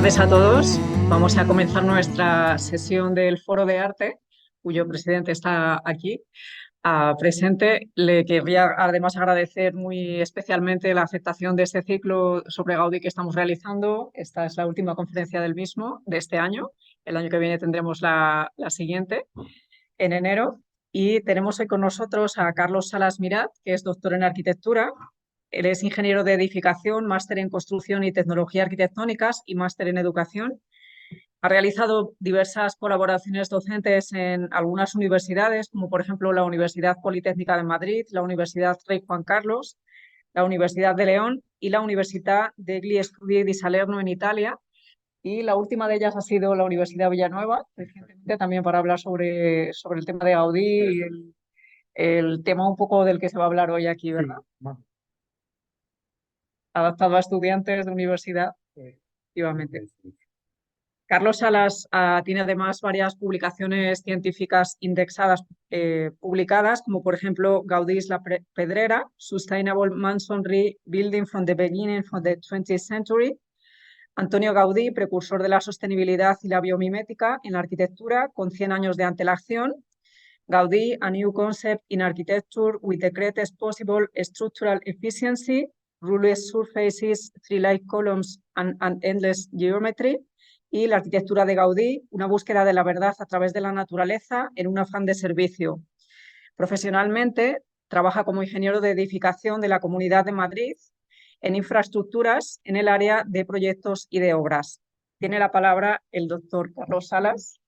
tardes a todos. Vamos a comenzar nuestra sesión del Foro de Arte, cuyo presidente está aquí presente. Le querría además agradecer muy especialmente la aceptación de este ciclo sobre Gaudí que estamos realizando. Esta es la última conferencia del mismo de este año. El año que viene tendremos la siguiente, en enero. Y tenemos hoy con nosotros a Carlos Salas Mirat, que es doctor en arquitectura. Él es ingeniero de edificación, máster en construcción y tecnología arquitectónicas y máster en educación. Ha realizado diversas colaboraciones docentes en algunas universidades, como por ejemplo la Universidad Politécnica de Madrid, la Universidad Rey Juan Carlos, la Universidad de León y la Università degli Studi di Salerno en Italia. Y la última de ellas ha sido la Universidad Villanueva, recientemente también para hablar sobre el tema de Gaudí y el tema un poco del que se va a hablar hoy aquí, ¿verdad? Sí. Adaptado a estudiantes de universidad, efectivamente. Carlos Salas tiene además varias publicaciones científicas indexadas publicadas, como por ejemplo Gaudí's La Pedrera, Sustainable Masonry Building from the Beginning of the 20th Century, Antonio Gaudí, precursor de la sostenibilidad y la biomimética en la arquitectura, con 100 años de antelación, Gaudí, A New Concept in Architecture with the Greatest Possible Structural Efficiency, Ruleless Surfaces, Tree-like Columns and Endless Geometry, y la arquitectura de Gaudí, una búsqueda de la verdad a través de la naturaleza en un afán de servicio. Profesionalmente, trabaja como ingeniero de edificación de la Comunidad de Madrid en infraestructuras en el área de proyectos y de obras. Tiene la palabra el doctor Carlos Salas.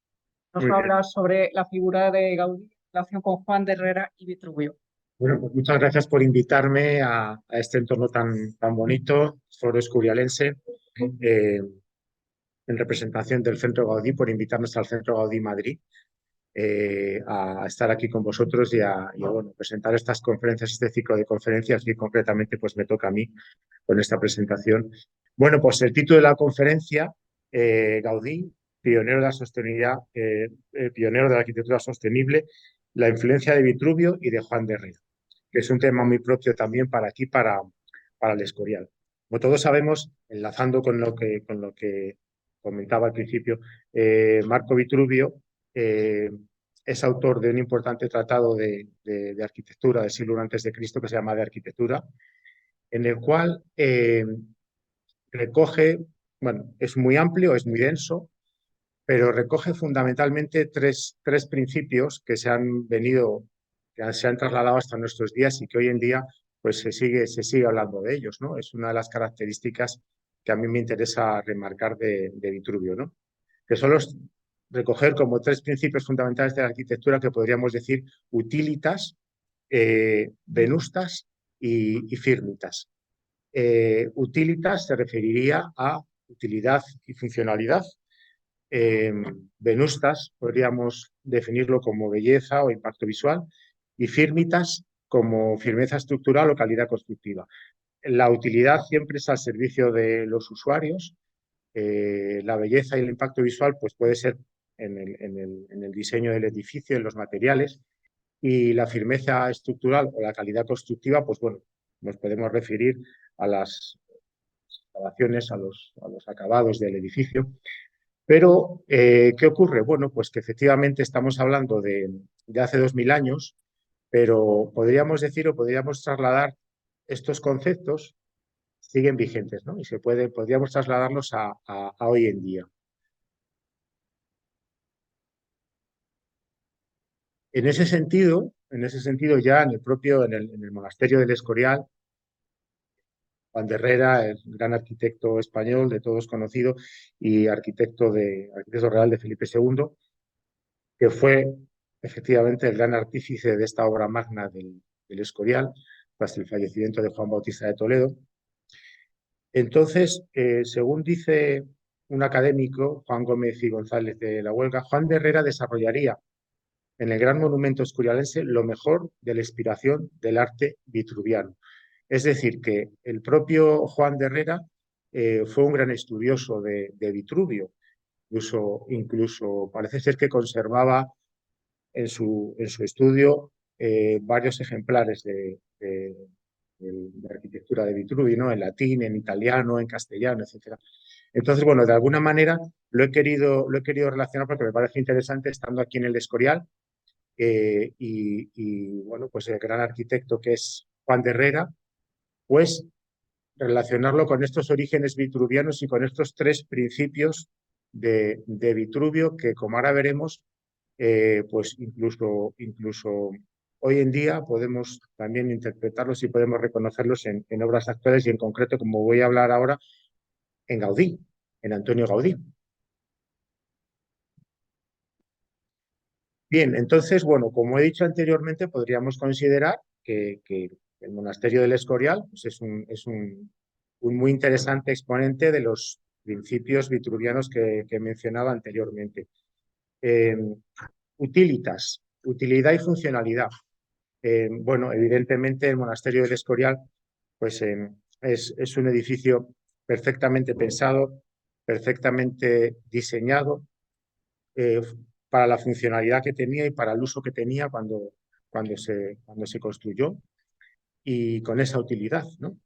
Nos va a hablar sobre la figura de Gaudí en relación con Juan de Herrera y Vitruvio. Bueno, pues muchas gracias por invitarme a este entorno tan bonito, Foro Escurialense, en representación del Centro Gaudí, por invitarnos al Centro Gaudí Madrid a estar aquí con vosotros y bueno, presentar estas conferencias, este ciclo de conferencias que concretamente pues me toca a mí con esta presentación. Bueno, pues el título de la conferencia, Gaudí, pionero de la sostenibilidad, pionero de la arquitectura sostenible, la influencia de Vitruvio y de Juan de Herrera, que es un tema muy propio también para aquí, para el Escorial. Como todos sabemos, enlazando con lo que comentaba al principio, Marco Vitruvio es autor de un importante tratado de arquitectura del siglo antes de Cristo que se llama De Arquitectura, en el cual recoge, bueno, es muy amplio, es muy denso, pero recoge fundamentalmente tres principios que se han trasladado hasta nuestros días y que hoy en día pues se sigue hablando de ellos, ¿no? Es una de las características que a mí me interesa remarcar de Vitruvio, ¿no? Que son recoger como tres principios fundamentales de la arquitectura que podríamos decir utilitas, venustas y firmitas. Utilitas se referiría a utilidad y funcionalidad. Venustas podríamos definirlo como belleza o impacto visual y firmitas como firmeza estructural o calidad constructiva. La utilidad siempre es al servicio de los usuarios. La belleza y el impacto visual pues puede ser en el diseño del edificio, en los materiales, y la firmeza estructural o la calidad constructiva, pues bueno, nos podemos referir a las instalaciones, a los acabados del edificio. Pero, ¿qué ocurre? Bueno, pues que efectivamente estamos hablando de hace 2000 años, pero podríamos decir o podríamos trasladar estos conceptos, siguen vigentes, ¿no? Y podríamos trasladarlos a hoy en día. En ese sentido ya en el monasterio del Escorial, Juan de Herrera, el gran arquitecto español de todos conocido y arquitecto real de Felipe II, que fue efectivamente el gran artífice de esta obra magna del Escorial, tras el fallecimiento de Juan Bautista de Toledo. Entonces, según dice un académico, Juan Gómez y González de la Huelga, Juan de Herrera desarrollaría en el gran monumento escurialense lo mejor de la inspiración del arte vitruviano. Es decir, que el propio Juan de Herrera fue un gran estudioso de Vitruvio. Incluso parece ser que conservaba en su estudio varios ejemplares de arquitectura de Vitruvio, ¿no? En latín, en italiano, en castellano, etc. Entonces, bueno, de alguna manera lo he querido relacionar porque me parece interesante estando aquí en el Escorial bueno, pues el gran arquitecto que es Juan de Herrera, pues relacionarlo con estos orígenes vitruvianos y con estos tres principios de Vitruvio que, como ahora veremos, pues incluso hoy en día podemos también interpretarlos y podemos reconocerlos en obras actuales y en concreto, como voy a hablar ahora, en Gaudí, en Antonio Gaudí. Bien, entonces, bueno, como he dicho anteriormente, podríamos considerar que el monasterio del Escorial pues es un muy interesante exponente de los principios vitruvianos que mencionaba anteriormente. Eh, Utilitas, utilidad y funcionalidad. Bueno, evidentemente el monasterio del Escorial pues, es un edificio perfectamente pensado, perfectamente diseñado eh, para la funcionalidad que tenía y para el uso que tenía cuando se construyó y con esa utilidad, ¿no?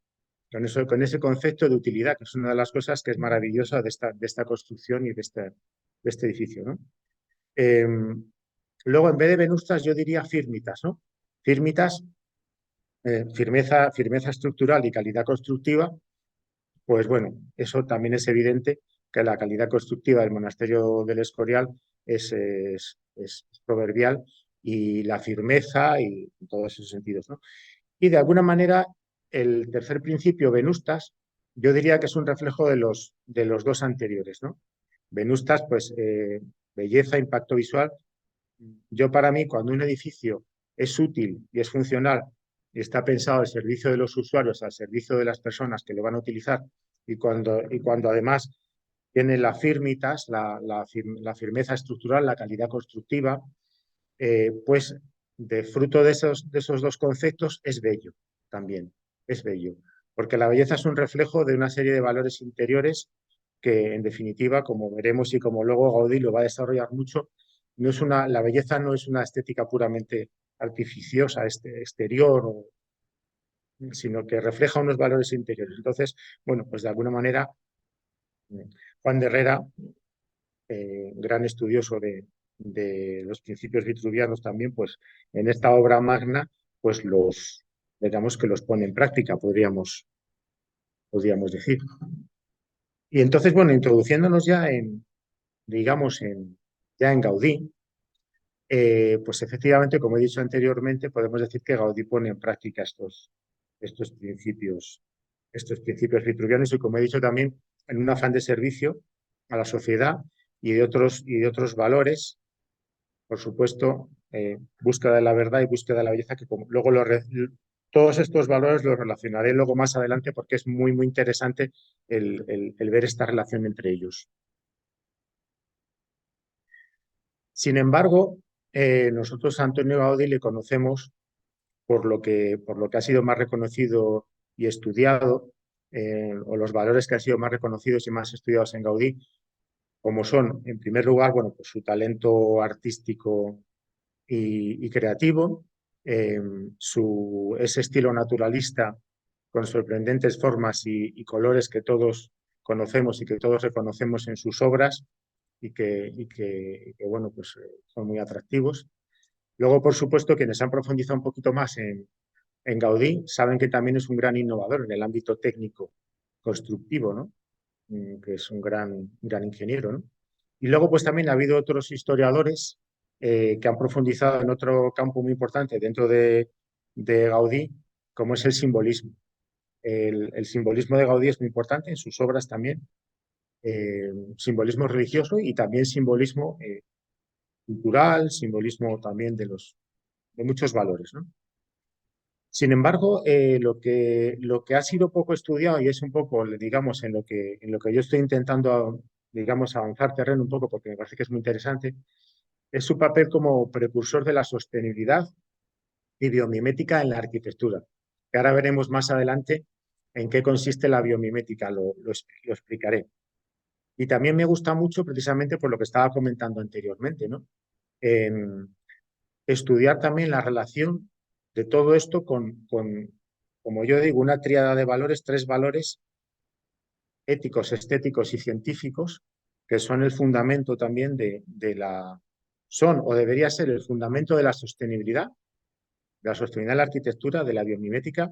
Con ese concepto de utilidad, que es una de las cosas que es maravillosa de esta construcción y de este edificio, ¿no? Eh, Luego, en vez de venustas, yo diría firmitas, ¿no? Firmitas, firmeza estructural y calidad constructiva, pues bueno, eso también es evidente que la calidad constructiva del monasterio del Escorial es proverbial y la firmeza y en todos esos sentidos, ¿no? Y de alguna manera, el tercer principio, venustas, yo diría que es un reflejo de los dos anteriores, ¿no? Venustas, pues belleza, impacto visual. Yo para mí, cuando un edificio es útil y es funcional y está pensado al servicio de los usuarios, al servicio de las personas que lo van a utilizar, y cuando además tiene la firmitas, la firmeza estructural, la calidad constructiva, pues de fruto de esos dos conceptos es bello también, es bello. Porque la belleza es un reflejo de una serie de valores interiores que, en definitiva, como veremos y como luego Gaudí lo va a desarrollar mucho, la belleza no es una estética puramente artificiosa, exterior, sino que refleja unos valores interiores. Entonces, bueno, pues de alguna manera, Juan de Herrera, gran estudioso de los principios vitruvianos también, pues en esta obra magna, pues digamos que los pone en práctica, podríamos decir. Y entonces, bueno, introduciéndonos ya digamos, ya en Gaudí, pues efectivamente, como he dicho anteriormente, podemos decir que Gaudí pone en práctica estos principios, estos principios vitruvianos y, como he dicho también, en un afán de servicio a la sociedad y de otros valores, por supuesto, búsqueda de la verdad y búsqueda de la belleza, que luego todos estos valores los relacionaré luego más adelante porque es muy, muy interesante el ver esta relación entre ellos. Sin embargo, nosotros a Antonio Gaudí le conocemos por lo que ha sido más reconocido y estudiado, o los valores que han sido más reconocidos y más estudiados en Gaudí, como son, en primer lugar, bueno, pues su talento artístico y creativo, ese estilo naturalista con sorprendentes formas y colores que todos conocemos y que todos reconocemos en sus obras y que, bueno, pues son muy atractivos. Luego, por supuesto, quienes han profundizado un poquito más en Gaudí saben que también es un gran innovador en el ámbito técnico constructivo, ¿no? Que es un gran ingeniero, ¿no? Y luego, pues también ha habido otros historiadores que han profundizado en otro campo muy importante dentro de Gaudí, como es el simbolismo. El simbolismo de Gaudí es muy importante en sus obras también, simbolismo religioso y también simbolismo cultural, simbolismo también de muchos valores, ¿no? Sin embargo, lo que ha sido poco estudiado y es un poco, digamos, en lo que yo estoy intentando, digamos, avanzar terreno un poco porque me parece que es muy interesante, es su papel como precursor de la sostenibilidad y biomimética en la arquitectura. Que ahora veremos más adelante en qué consiste la biomimética, lo explicaré. Y también me gusta mucho precisamente por lo que estaba comentando anteriormente, ¿no? Estudiar también la relación de todo esto como yo digo, una tríada de valores, tres valores éticos, estéticos y científicos, que son el fundamento también son o debería ser el fundamento de la sostenibilidad de la arquitectura, de la biomimética,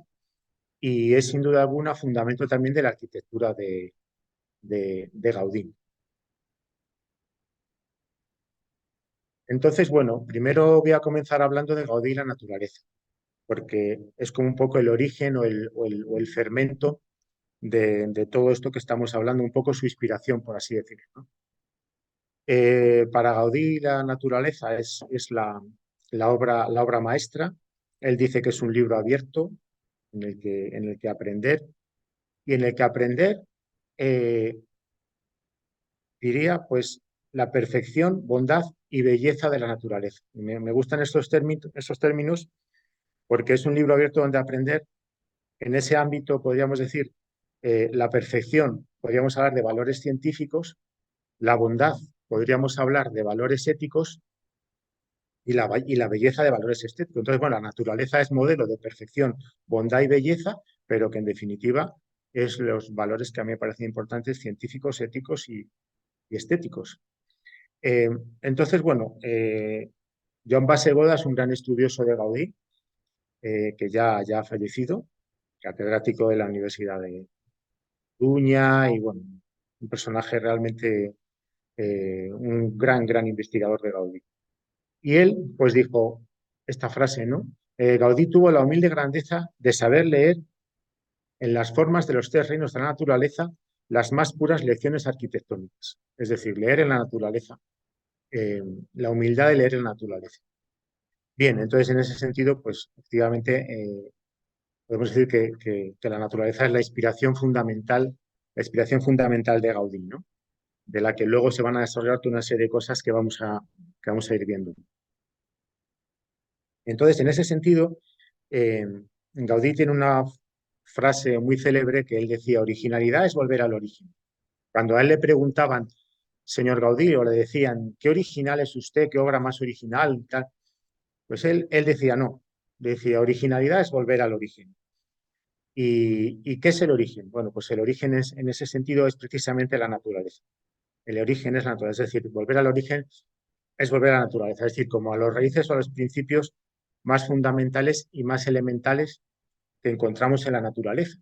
y es sin duda alguna fundamento también de la arquitectura de Gaudí. Entonces, bueno, primero voy a comenzar hablando de Gaudí y la naturaleza, porque es como un poco el origen o el fermento de todo esto que estamos hablando, un poco su inspiración, por así decirlo, ¿no? Para Gaudí la naturaleza es la obra maestra. Él dice que es un libro abierto en el que aprender y en el que aprender, eh, diría, pues la perfección, bondad y belleza de la naturaleza. Me gustan estos términos porque es un libro abierto donde aprender. En ese ámbito podríamos decir la perfección, podríamos hablar de valores científicos, la bondad, podríamos hablar de valores éticos y la belleza de valores estéticos. Entonces, bueno, la naturaleza es modelo de perfección, bondad y belleza, pero que en definitiva es los valores que a mí me parecen importantes, científicos, éticos y estéticos. Eh, entonces, bueno, Joan Bassegoda es un gran estudioso de Gaudí, que ya ha fallecido, catedrático de la Universidad de Coruña y, bueno, un personaje realmente, un gran investigador de Gaudí. Y él, pues dijo esta frase, ¿no? Gaudí tuvo la humilde grandeza de saber leer en las formas de los tres reinos de la naturaleza las más puras lecciones arquitectónicas. Es decir, leer en la naturaleza, eh, la humildad de leer en la naturaleza. Bien, entonces en ese sentido, pues efectivamente podemos decir que la naturaleza es la inspiración fundamental de Gaudí, ¿no? De la que luego se van a desarrollar toda una serie de cosas que vamos a ir viendo. Entonces, en ese sentido, eh, Gaudí tiene una frase muy célebre que él decía: originalidad es volver al origen. Cuando a él le preguntaban, señor Gaudí, o le decían, ¿qué original es usted? ¿Qué obra más original? Y tal, pues él decía, no, decía, originalidad es volver al origen. ¿Y qué es el origen? Bueno, pues el origen es, en ese sentido, es precisamente la naturaleza. El origen es la naturaleza, es decir, volver al origen es volver a la naturaleza, es decir, como a los raíces o a los principios más fundamentales y más elementales que encontramos en la naturaleza.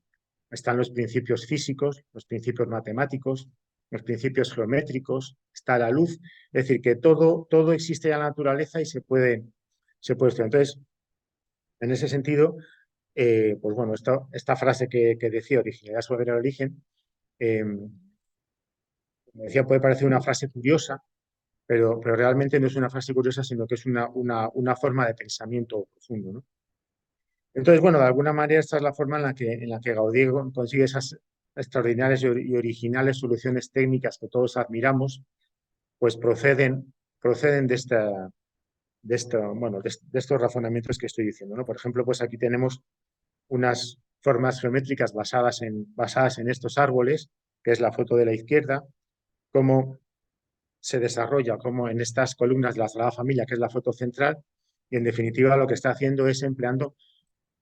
Están los principios físicos, los principios matemáticos, los principios geométricos, está la luz, es decir, que todo existe en la naturaleza y se puede estudiar. Entonces, en ese sentido, pues bueno, esta frase que decía, originalidad es volver al origen, como decía, puede parecer una frase curiosa, pero realmente no es una frase curiosa, sino que es una forma de pensamiento profundo, ¿no? Entonces, bueno, de alguna manera esta es la forma en la que Gaudí consigue esas extraordinarias y originales soluciones técnicas que todos admiramos, pues proceden de estos razonamientos que estoy diciendo, ¿no? Por ejemplo, pues aquí tenemos unas formas geométricas basadas en estos árboles, que es la foto de la izquierda, cómo se desarrolla, como en estas columnas de la Sagrada Familia, que es la foto central, y en definitiva lo que está haciendo es empleando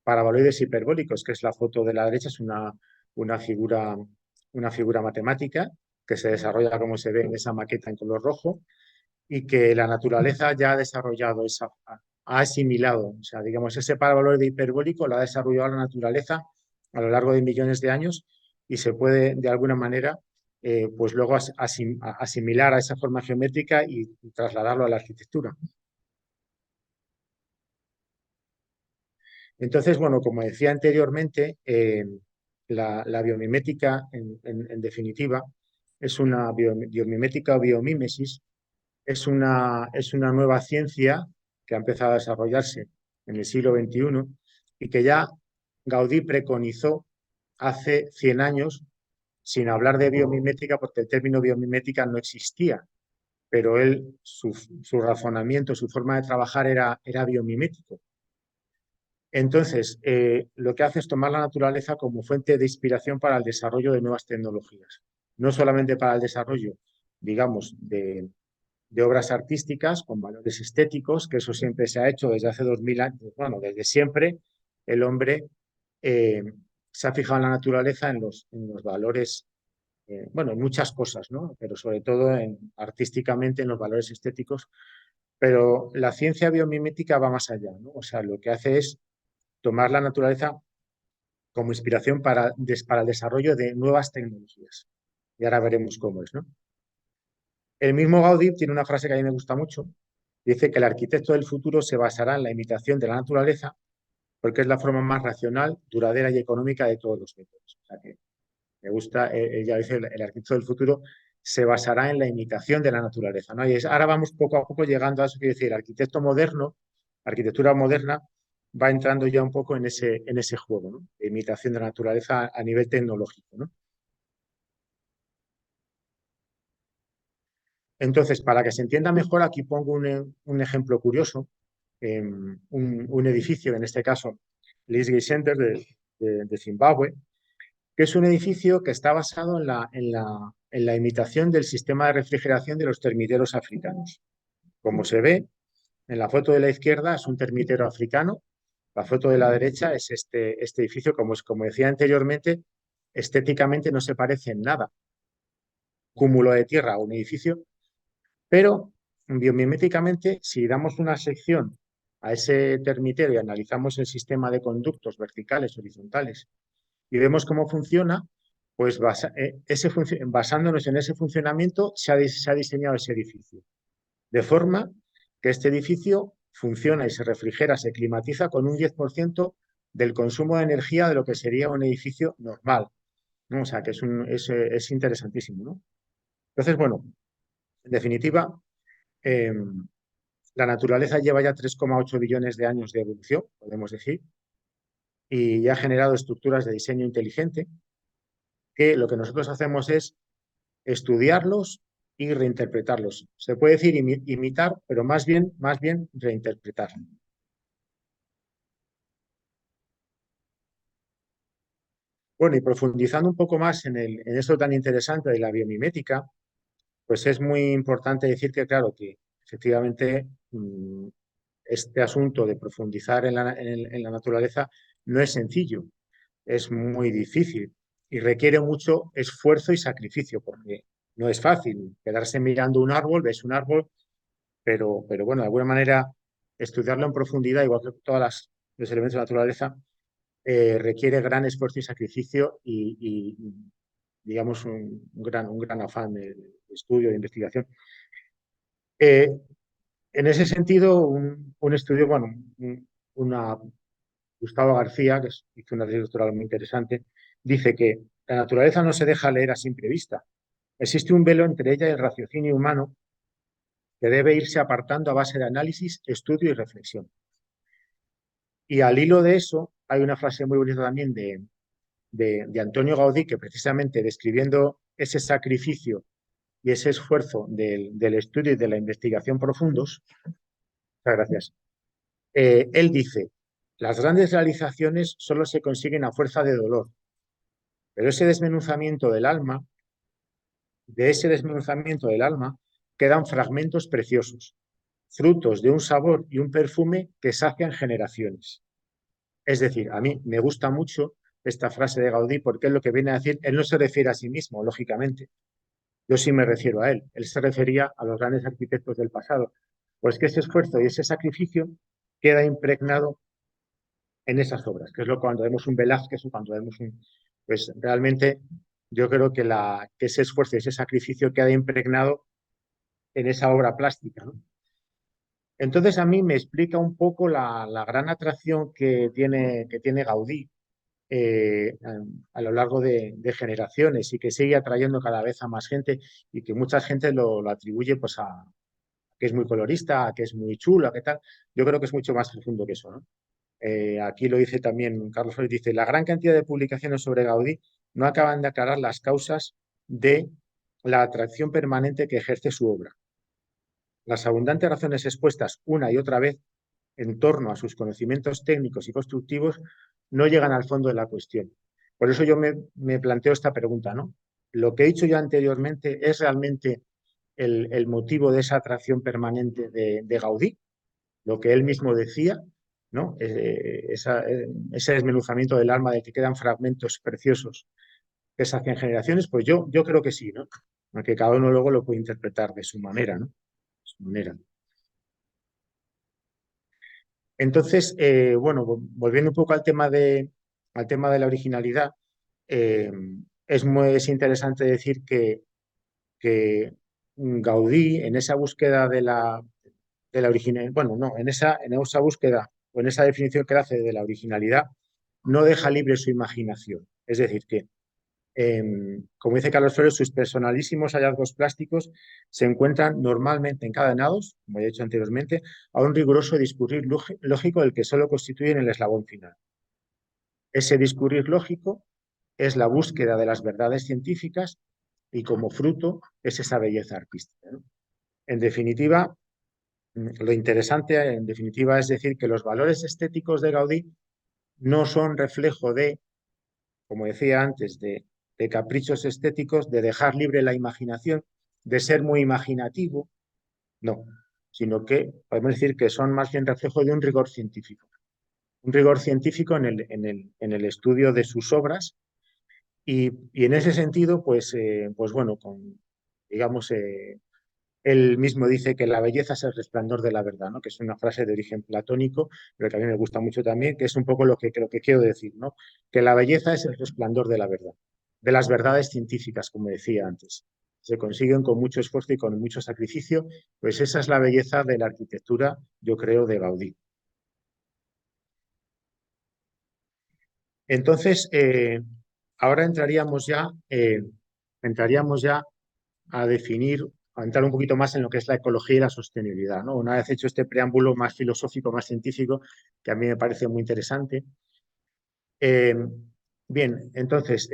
paraboloides hiperbólicos, que es la foto de la derecha, es una figura, una figura matemática que se desarrolla como se ve en esa maqueta en color rojo y que la naturaleza ya ha desarrollado, ha asimilado, o sea, digamos, ese paraboloide hiperbólico lo ha desarrollado la naturaleza a lo largo de millones de años y se puede, de alguna manera, pues luego asimilar a esa forma geométrica y trasladarlo a la arquitectura. Entonces, bueno, como decía anteriormente, la biomimética, en definitiva, es una biomimética o biomímesis, es una nueva ciencia que ha empezado a desarrollarse en el siglo XXI y que ya Gaudí preconizó hace 100 años, sin hablar de biomimética, porque el término biomimética no existía, pero él, su razonamiento, su forma de trabajar era biomimético. Entonces, lo que hace es tomar la naturaleza como fuente de inspiración para el desarrollo de nuevas tecnologías. No solamente para el desarrollo, digamos, de obras artísticas con valores estéticos, que eso siempre se ha hecho desde hace 2000 años. Bueno, desde siempre el hombre se ha fijado en la naturaleza, en los valores bueno, en muchas cosas, ¿no? Pero sobre todo artísticamente en los valores estéticos. Pero la ciencia biomimética va más allá, ¿no? O sea, lo que hace es tomar la naturaleza como inspiración para el desarrollo de nuevas tecnologías. Y ahora veremos cómo es, ¿no? El mismo Gaudí tiene una frase que a mí me gusta mucho. Dice que el arquitecto del futuro se basará en la imitación de la naturaleza porque es la forma más racional, duradera y económica de todos los métodos. O sea que me gusta, ella dice, el arquitecto del futuro se basará en la imitación de la naturaleza, ¿no? Ahora vamos poco a poco llegando a eso, quiere decir, el arquitecto moderno, la arquitectura moderna, va entrando ya un poco en ese juego, ¿no? De imitación de la naturaleza a nivel tecnológico, ¿no? Entonces, para que se entienda mejor, aquí pongo un ejemplo curioso, un edificio, en este caso, Leesgate Center de Zimbabue, que es un edificio que está basado en la imitación del sistema de refrigeración de los termiteros africanos. Como se ve, en la foto de la izquierda es un termitero africano, la foto de la derecha es este edificio, como decía anteriormente, estéticamente no se parece en nada. Cúmulo de tierra a un edificio, pero biomiméticamente, si damos una sección a ese termitero y analizamos el sistema de conductos verticales, horizontales, y vemos cómo funciona, pues basándonos en ese funcionamiento se ha diseñado ese edificio. De forma que este edificio funciona y se refrigera, se climatiza con un 10% del consumo de energía de lo que sería un edificio normal, ¿no? O sea, que es interesantísimo, ¿no? Entonces, bueno, en definitiva, eh, la naturaleza lleva ya 3,8 billones de años de evolución, podemos decir, y ha generado estructuras de diseño inteligente que lo que nosotros hacemos es estudiarlos y reinterpretarlos. Se puede decir imitar, pero más bien reinterpretar. Bueno, y profundizando un poco más en esto tan interesante de la biomimética, pues es muy importante decir que, claro, que efectivamente este asunto de profundizar en la naturaleza no es sencillo, es muy difícil y requiere mucho esfuerzo y sacrificio, porque no es fácil quedarse mirando un árbol, ves un árbol, pero bueno, de alguna manera estudiarlo en profundidad, igual que los elementos de la naturaleza, requiere gran esfuerzo y sacrificio y digamos, un gran afán de estudio, de investigación. Eh, en ese sentido, un estudio, bueno, una, Gustavo García, hizo una tesis doctoral muy interesante, dice que la naturaleza no se deja leer a simple vista. Existe un velo entre ella y el raciocinio humano que debe irse apartando a base de análisis, estudio y reflexión. Y al hilo de eso, hay una frase muy bonita también de Antonio Gaudí, que precisamente describiendo ese sacrificio y ese esfuerzo del estudio y de la investigación profundos, muchas gracias, él dice, las grandes realizaciones solo se consiguen a fuerza de dolor, pero de ese desmenuzamiento del alma, quedan fragmentos preciosos, frutos de un sabor y un perfume que sacian generaciones. Es decir, a mí me gusta mucho esta frase de Gaudí porque es lo que viene a decir, él no se refiere a sí mismo, lógicamente, yo sí me refiero a él se refería a los grandes arquitectos del pasado, pues que ese esfuerzo y ese sacrificio queda impregnado en esas obras, que es lo cuando vemos un Velázquez o cuando vemos un... Pues realmente yo creo que ese esfuerzo y ese sacrificio queda impregnado en esa obra plástica, ¿no? Entonces a mí me explica un poco la gran atracción que tiene Gaudí a lo largo de generaciones y que sigue atrayendo cada vez a más gente y que mucha gente lo atribuye pues a que es muy colorista, a que es muy chulo, a que tal. Yo creo que es mucho más profundo que eso, ¿no? Aquí lo dice también Carlos Flores, dice, la gran cantidad de publicaciones sobre Gaudí no acaban de aclarar las causas de la atracción permanente que ejerce su obra. Las abundantes razones expuestas una y otra vez en torno a sus conocimientos técnicos y constructivos no llegan al fondo de la cuestión. Por eso yo me planteo esta pregunta, ¿no? Lo que he dicho ya anteriormente es realmente el motivo de esa atracción permanente de Gaudí, lo que él mismo decía, ¿no? Ese desmenuzamiento del alma de que quedan fragmentos preciosos que se hace en generaciones? Pues yo creo que sí, ¿no? Aunque cada uno luego lo puede interpretar de su manera, ¿no? De su manera. Entonces, bueno, volviendo un poco al tema de la originalidad, eh, es interesante decir que Gaudí, en esa búsqueda de la originalidad, bueno, no, en esa búsqueda o en esa definición que él hace de la originalidad, no deja libre su imaginación. Es decir, que como dice Carlos Flores, sus personalísimos hallazgos plásticos se encuentran normalmente encadenados, como he dicho anteriormente, a un riguroso discurrir lógico del que solo constituyen el eslabón final. Ese discurrir lógico es la búsqueda de las verdades científicas y como fruto es esa belleza artística, ¿no? En definitiva, lo interesante, en definitiva, es decir que los valores estéticos de Gaudí no son reflejo de, como decía antes, de caprichos estéticos, de dejar libre la imaginación, de ser muy imaginativo, no, sino que podemos decir que son más bien reflejo de un rigor científico en el estudio de sus obras y en ese sentido, pues bueno, digamos, él mismo dice que la belleza es el resplandor de la verdad, ¿no? Que es una frase de origen platónico, pero que a mí me gusta mucho también, que es un poco lo que creo que quiero decir, ¿no? Que la belleza es el resplandor de la verdad, de las verdades científicas, como decía antes. Se consiguen con mucho esfuerzo y con mucho sacrificio, pues esa es la belleza de la arquitectura, yo creo, de Gaudí. Entonces, ahora entraríamos ya a definir, a entrar un poquito más en lo que es la ecología y la sostenibilidad, ¿no? Una vez hecho este preámbulo más filosófico, más científico, que a mí me parece muy interesante. Eh, bien, entonces,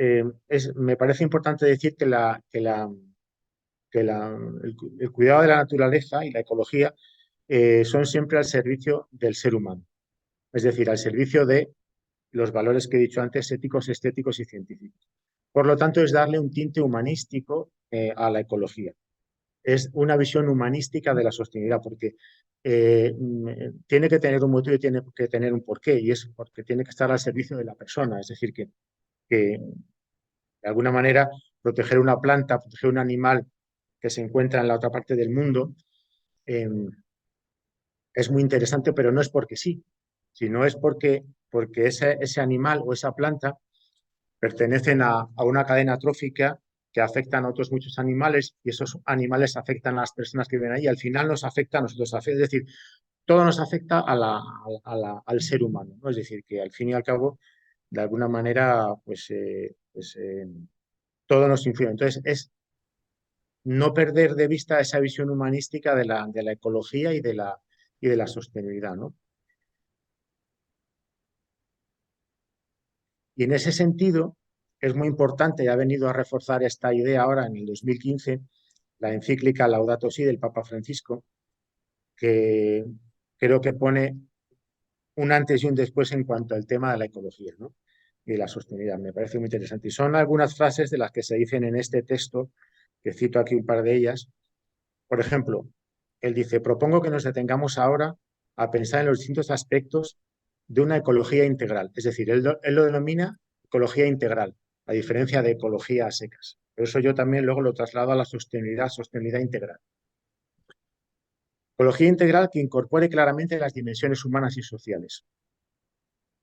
me parece importante decir el cuidado de la naturaleza y la ecología son siempre al servicio del ser humano, es decir, al servicio de los valores que he dicho antes, éticos, estéticos y científicos. Por lo tanto, es darle un tinte humanístico a la ecología. Es una visión humanística de la sostenibilidad, porque tiene que tener un motivo y tiene que tener un porqué, y es porque tiene que estar al servicio de la persona. Es decir, que de alguna manera proteger una planta, proteger un animal que se encuentra en la otra parte del mundo, eh, es muy interesante, pero no es porque sí, sino es porque ese animal o esa planta pertenecen a una cadena trófica que afectan a otros muchos animales y esos animales afectan a las personas que viven ahí. Al final nos afecta a nosotros, es decir, todo nos afecta al ser humano, ¿no? Es decir, que al fin y al cabo, de alguna manera, todo nos influye. Entonces, es no perder de vista esa visión humanística de la ecología y de la sostenibilidad, ¿no? Y en ese sentido, es muy importante, y ha venido a reforzar esta idea ahora en el 2015, la encíclica Laudato Si del Papa Francisco, que creo que pone un antes y un después en cuanto al tema de la ecología, ¿no? Y la sostenibilidad. Me parece muy interesante. Y son algunas frases de las que se dicen en este texto, que cito aquí un par de ellas. Por ejemplo, él dice, propongo que nos detengamos ahora a pensar en los distintos aspectos de una ecología integral. Es decir, él lo denomina ecología integral, a diferencia de ecología a secas. Por eso yo también luego lo traslado a la sostenibilidad, sostenibilidad integral. Ecología integral que incorpore claramente las dimensiones humanas y sociales.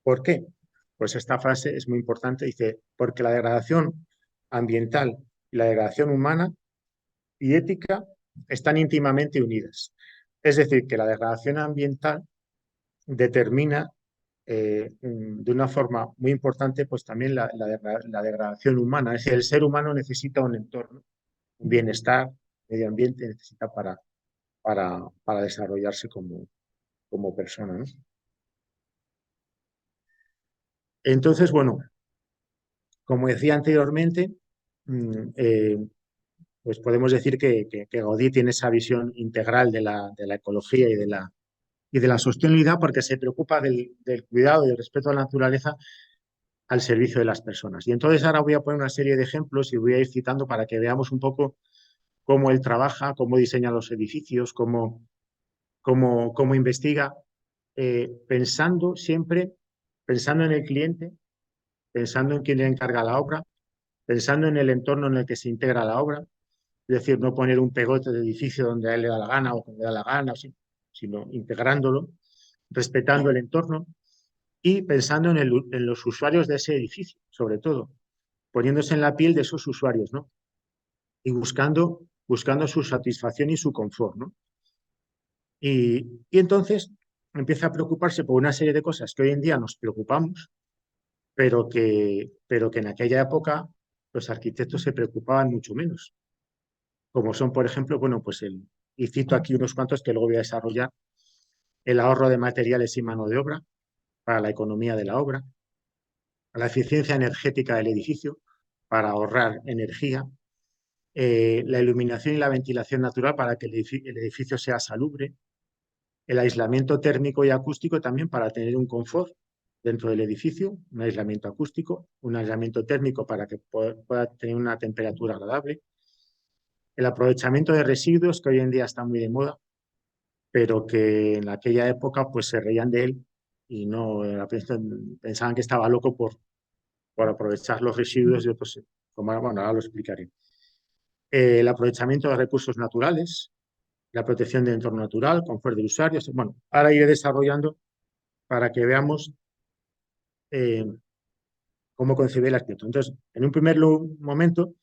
¿Por qué? Pues esta frase es muy importante. Dice, porque la degradación ambiental y la degradación humana y ética están íntimamente unidas. Es decir, que la degradación ambiental determina de una forma muy importante pues también la degradación humana. Es decir, el ser humano necesita un entorno, un bienestar, medio ambiente necesita para desarrollarse como persona, ¿no? Entonces, bueno, como decía anteriormente, mm, eh, pues podemos decir que Gaudí tiene esa visión integral de la ecología y de la sostenibilidad porque se preocupa del cuidado y del respeto a la naturaleza al servicio de las personas. Y entonces ahora voy a poner una serie de ejemplos y voy a ir citando para que veamos un poco cómo él trabaja, cómo diseña los edificios, cómo investiga, pensando siempre, pensando en el cliente, pensando en quién le encarga la obra, pensando en el entorno en el que se integra la obra, es decir, no poner un pegote de edificio donde a él le da la gana o donde le da la gana, sino integrándolo, respetando el entorno y pensando en los usuarios de ese edificio, sobre todo, poniéndose en la piel de esos usuarios, ¿no? Y buscando su satisfacción y su confort, ¿no? Y entonces empieza a preocuparse por una serie de cosas que hoy en día nos preocupamos, pero que en aquella época los arquitectos se preocupaban mucho menos, como son, por ejemplo, bueno, pues y cito aquí unos cuantos que luego voy a desarrollar: el ahorro de materiales y mano de obra para la economía de la obra, la eficiencia energética del edificio para ahorrar energía, la iluminación y la ventilación natural para que el edificio sea salubre, el aislamiento térmico y acústico también para tener un confort dentro del edificio, un aislamiento acústico, un aislamiento térmico para que pueda tener una temperatura agradable, el aprovechamiento de residuos, que hoy en día está muy de moda, pero que en aquella época pues se reían de él y no pensaban que estaba loco por aprovechar los residuos de otros, como bueno, ahora lo explicaré. El aprovechamiento de recursos naturales, la protección del entorno natural, confort del usuario. Bueno, ahora iré desarrollando para que veamos eh, cómo concibe el arquitecto. Entonces, en un primer momento,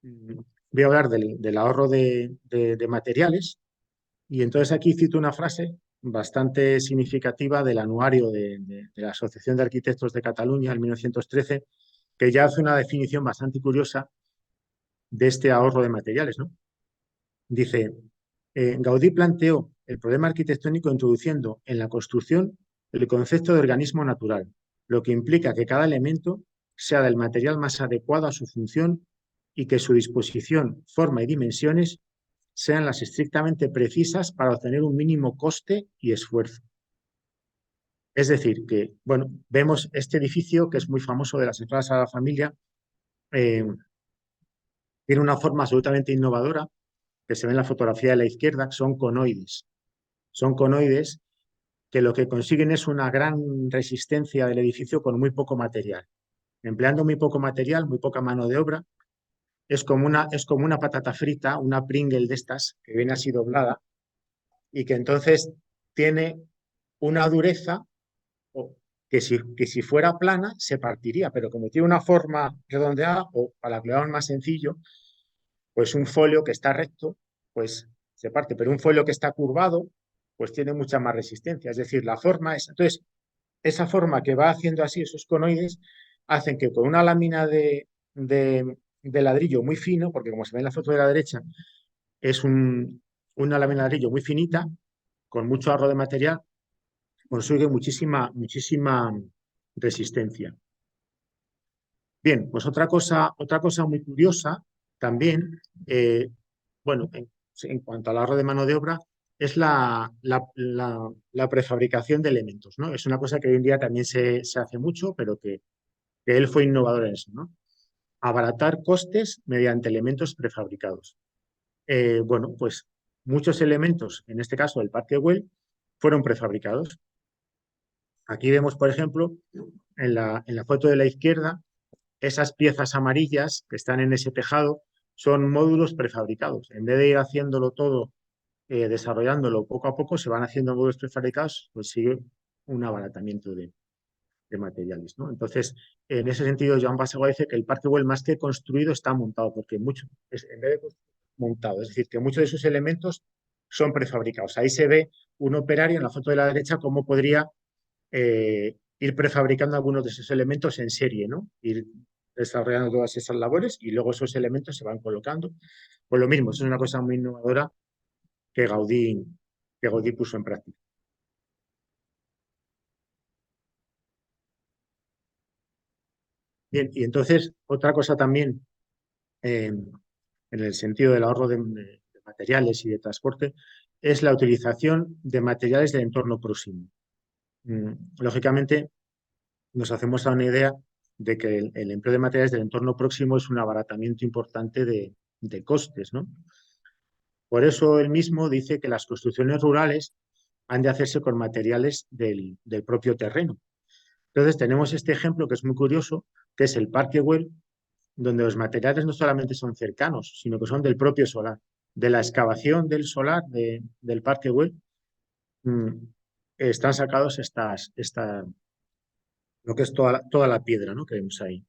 voy a hablar del ahorro de materiales, y entonces aquí cito una frase bastante significativa del anuario de la Asociación de Arquitectos de Cataluña, en 1913, que ya hace una definición bastante curiosa de este ahorro de materiales, ¿no? Dice, Gaudí planteó el problema arquitectónico introduciendo en la construcción el concepto de organismo natural, lo que implica que cada elemento sea del material más adecuado a su función y que su disposición, forma y dimensiones sean las estrictamente precisas para obtener un mínimo coste y esfuerzo. Es decir, que, bueno, vemos este edificio que es muy famoso de las entradas a la familia, tiene una forma absolutamente innovadora, que se ve en la fotografía de la izquierda, son conoides. Son conoides que lo que consiguen es una gran resistencia del edificio con muy poco material. Empleando muy poco material, muy poca mano de obra, es como una patata frita, una Pringle de estas, que viene así doblada, y que entonces tiene una dureza que si fuera plana se partiría, pero como tiene una forma redondeada, o para que lo hagan más sencillo, pues un folio que está recto, pues se parte, pero un folio que está curvado, pues tiene mucha más resistencia. Es decir, la forma es. Entonces, esa forma que va haciendo así esos conoides hacen que con una lámina de ladrillo muy fino, porque como se ve en la foto de la derecha, es una lámina de ladrillo muy finita, con mucho ahorro de material, consigue muchísima resistencia. Bien, pues otra cosa muy curiosa también, bueno, en cuanto al ahorro de mano de obra, es la prefabricación de elementos, ¿no? Es una cosa que hoy en día también se hace mucho, pero que él fue innovador en eso, ¿no? Abaratar costes mediante elementos prefabricados. Bueno, pues muchos elementos, en este caso el Parque Güell, fueron prefabricados. Aquí vemos, por ejemplo, en la foto de la izquierda, esas piezas amarillas que están en ese tejado son módulos prefabricados. En vez de ir haciéndolo todo, desarrollándolo poco a poco, se van haciendo módulos prefabricados, pues sigue un abaratamiento de materiales, ¿no? Entonces, en ese sentido, Joan Basagua dice que el Parque Güell, más que construido, está montado, porque mucho, en vez de montado, es decir, que muchos de sus elementos son prefabricados. Ahí se ve un operario en la foto de la derecha cómo podría ir prefabricando algunos de esos elementos en serie, ¿no? Ir desarrollando todas esas labores y luego esos elementos se van colocando. Pues lo mismo, eso es una cosa muy innovadora que Gaudí puso en práctica. Bien, y entonces otra cosa también en el sentido del ahorro de materiales y de transporte es la utilización de materiales del entorno próximo. Lógicamente, nos hacemos a una idea de que el empleo de materiales del entorno próximo es un abaratamiento importante de costes, ¿no? Por eso él mismo dice que las construcciones rurales han de hacerse con materiales del propio terreno. Entonces tenemos este ejemplo que es muy curioso, que es el Parque Güell, donde los materiales no solamente son cercanos, sino que son del propio solar. De la excavación del solar del Parque Güell, mm, están sacados lo que es toda la piedra, ¿no?, que vemos ahí.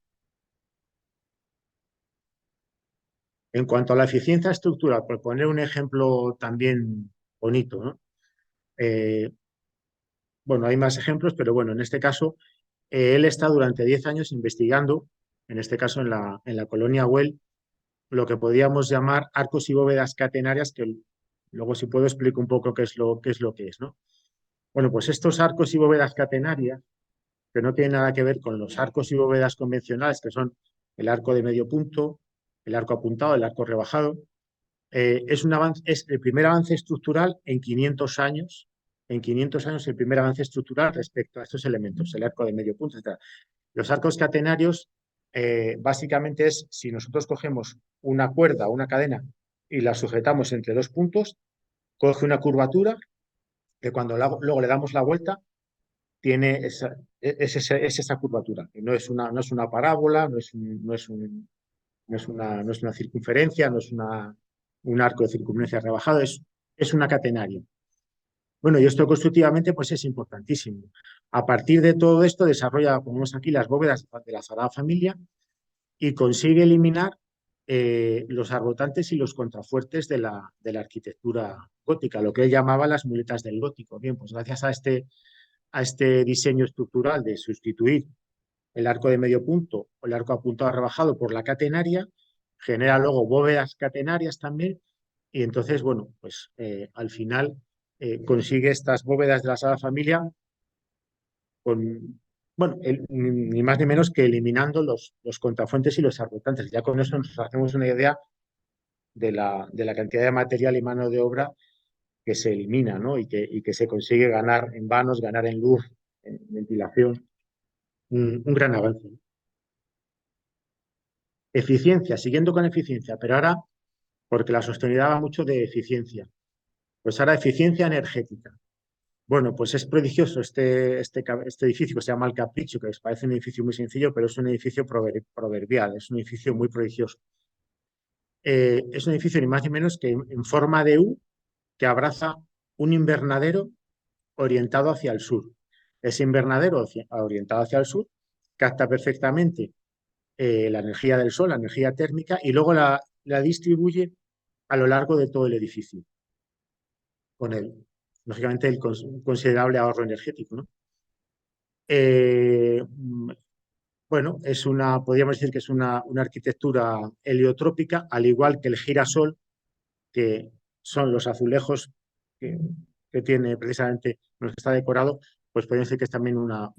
En cuanto a la eficiencia estructural, por poner un ejemplo también bonito, ¿no? Bueno, hay más ejemplos, pero bueno, en este caso, él está durante 10 años investigando, en este caso en la colonia Güell, lo que podríamos llamar arcos y bóvedas catenarias, que luego, si puedo, explico un poco qué es lo que es, ¿no? Bueno, pues estos arcos y bóvedas catenarias, que no tienen nada que ver con los arcos y bóvedas convencionales, que son el arco de medio punto, el arco apuntado, el arco rebajado, es el primer avance estructural en 500 años. En 500 años, el primer avance estructural respecto a estos elementos, el arco de medio punto, etc. Los arcos catenarios, básicamente es si nosotros cogemos una cuerda o una cadena y la sujetamos entre dos puntos, coge una curvatura que cuando luego le damos la vuelta, tiene es esa curvatura. No es una parábola, no es una circunferencia, no es un arco de circunferencia rebajado, es una catenaria. Bueno, y esto constructivamente pues es importantísimo. A partir de todo esto desarrolla, como vemos aquí, las bóvedas de la Sagrada Familia y consigue eliminar los arbotantes y los contrafuertes de la arquitectura gótica, lo que él llamaba las muletas del gótico. Bien, pues gracias a este diseño estructural de sustituir el arco de medio punto o el arco apuntado rebajado por la catenaria, genera luego bóvedas catenarias también, y entonces, bueno, pues al final consigue estas bóvedas de la Sagrada Familia con, bueno, ni más ni menos que eliminando los contrafuentes y los arbotantes. Ya con eso nos hacemos una idea de la cantidad de material y mano de obra que se elimina, ¿no? Y que se consigue ganar en vanos, ganar en luz, en ventilación. Un gran avance. Eficiencia, siguiendo con eficiencia, pero ahora, porque la sostenibilidad va mucho de eficiencia, pues ahora eficiencia energética. Bueno, pues es prodigioso este edificio que se llama El Capricho, que parece un edificio muy sencillo, pero es un edificio proverbial, es un edificio muy prodigioso. Es un edificio ni más ni menos que en forma de U, que abraza un invernadero orientado hacia el sur. Ese invernadero orientado hacia el sur capta perfectamente la energía del sol, la energía térmica, y luego la distribuye a lo largo de todo el edificio, con lógicamente, un considerable ahorro energético, ¿no? Bueno, podríamos decir que es una arquitectura heliotrópica, al igual que el girasol, que son los azulejos que, que tiene precisamente, los que está decorado, pues podemos decir que es también una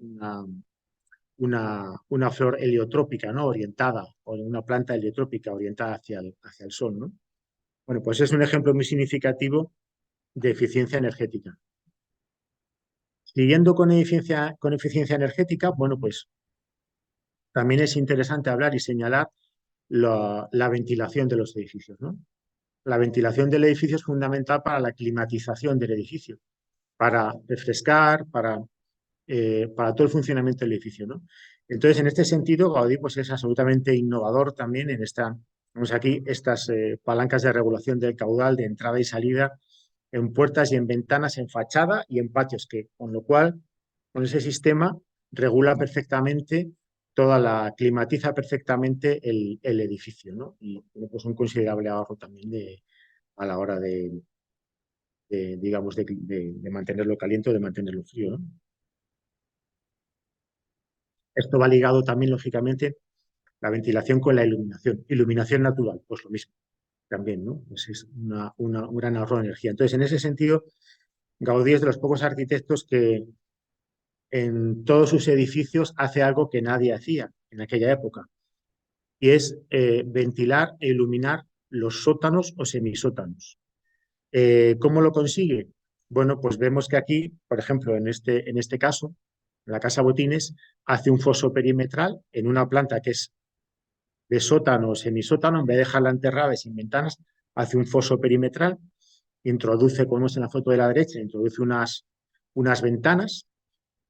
flor heliotrópica, ¿no?, orientada, o una planta heliotrópica orientada hacia el sol, ¿no? Bueno, pues es un ejemplo muy significativo de eficiencia energética. Siguiendo con eficiencia energética, bueno, pues también es interesante hablar y señalar la ventilación de los edificios, ¿no? La ventilación del edificio es fundamental para la climatización del edificio, para refrescar, para todo el funcionamiento del edificio, ¿no? Entonces, en este sentido, Gaudí pues, es absolutamente innovador también vemos aquí estas palancas de regulación del caudal de entrada y salida en puertas y en ventanas, en fachada y en patios, con lo cual, con ese sistema, regula perfectamente climatiza perfectamente el edificio, ¿no? Y tiene pues un considerable ahorro también a la hora digamos, de mantenerlo caliente o de mantenerlo frío, ¿no? Esto va ligado también, lógicamente, la ventilación con la iluminación. Iluminación natural, pues lo mismo también, ¿no? Pues es un gran ahorro de energía. Entonces, en ese sentido, Gaudí es de los pocos arquitectos que en todos sus edificios hace algo que nadie hacía en aquella época, y es ventilar e iluminar los sótanos o semisótanos. ¿Cómo lo consigue? Bueno, pues vemos que aquí, por ejemplo, en este caso, la Casa Botines hace un foso perimetral en una planta que es de sótano o semisótano, en vez de dejarla enterrada y sin ventanas, hace un foso perimetral, introduce, como vemos en la foto de la derecha, introduce unas ventanas,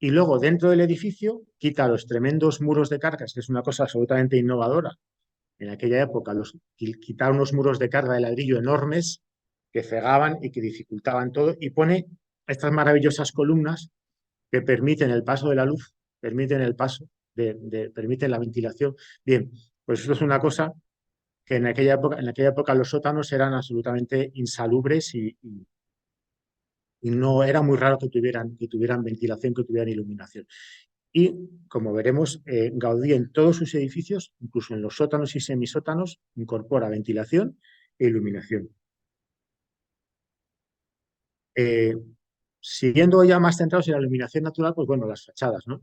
y luego dentro del edificio quita los tremendos muros de cargas, que es una cosa absolutamente innovadora en aquella época, quitaron unos muros de carga de ladrillo enormes que cegaban y que dificultaban todo, y pone estas maravillosas columnas que permiten el paso de la luz, permiten el paso, permiten la ventilación. Bien, pues esto es una cosa que en aquella época los sótanos eran absolutamente insalubres y no era muy raro que tuvieran ventilación, que tuvieran iluminación. Y, como veremos, Gaudí en todos sus edificios, incluso en los sótanos y semisótanos, incorpora ventilación e iluminación. Siguiendo ya más centrados en la iluminación natural, pues bueno, las fachadas, ¿no?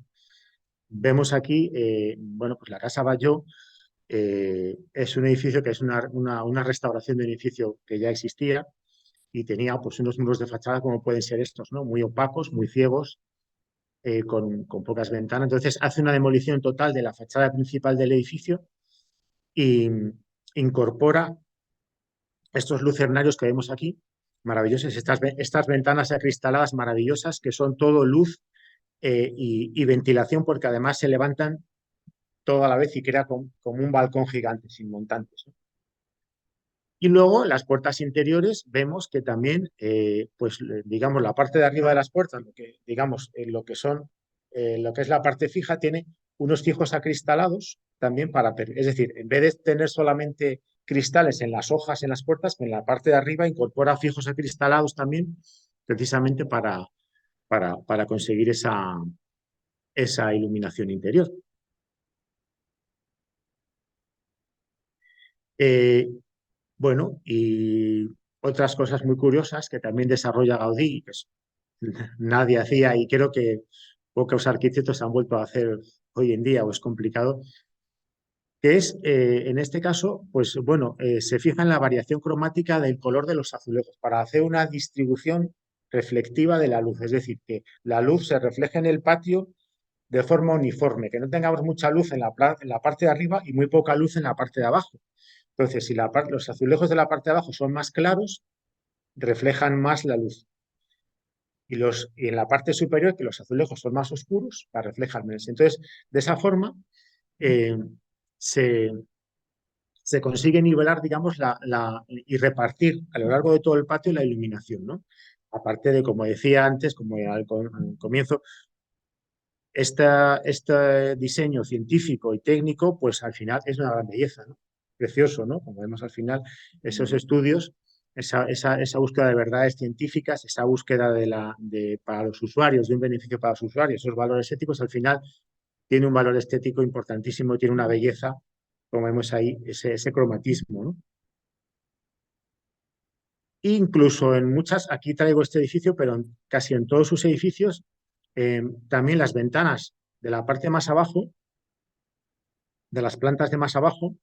Vemos aquí, bueno, pues la Casa Batlló es un edificio que es una restauración de un edificio que ya existía y tenía pues unos muros de fachada como pueden ser estos, ¿no? Muy opacos, muy ciegos, con pocas ventanas. Entonces hace una demolición total de la fachada principal del edificio y incorpora estos lucernarios que vemos aquí, maravillosos, estas ventanas acristaladas maravillosas que son todo luz y ventilación, porque además se levantan todo a la vez y crea como un balcón gigante sin montantes, ¿no? Y luego las puertas interiores vemos que también, pues digamos, la parte de arriba de las puertas, digamos, lo que son, lo que es la parte fija, tiene unos fijos acristalados también es decir, en vez de tener solamente cristales en las hojas, en las puertas, en la parte de arriba incorpora fijos acristalados también, precisamente para conseguir esa iluminación interior. Eh, Bueno, y otras cosas muy curiosas que también desarrolla Gaudí, que nadie hacía y creo que pocos arquitectos han vuelto a hacer hoy en día o es complicado, que es, en este caso, pues bueno, se fija en la variación cromática del color de los azulejos para hacer una distribución reflectiva de la luz, es decir, que la luz se refleje en el patio de forma uniforme, que no tengamos mucha luz en la parte de arriba y muy poca luz en la parte de abajo. Entonces, si los azulejos de la parte de abajo son más claros, reflejan más la luz. Y en la parte superior, que los azulejos son más oscuros, la reflejan menos. Entonces, de esa forma, eh, se, se consigue nivelar, digamos, y repartir a lo largo de todo el patio la iluminación, ¿no? Aparte de, como decía antes, como al comienzo, este diseño científico y técnico, pues al final es una gran belleza, ¿no? Precioso, ¿no? Como vemos al final, esos estudios, esa búsqueda de verdades científicas, esa búsqueda para los usuarios, de un beneficio para los usuarios, esos valores éticos, al final tiene un valor estético importantísimo y tiene una belleza, como vemos ahí, ese cromatismo, ¿no? Incluso aquí traigo este edificio, pero casi en todos sus edificios, también las ventanas de la parte más abajo, de las plantas de más abajo,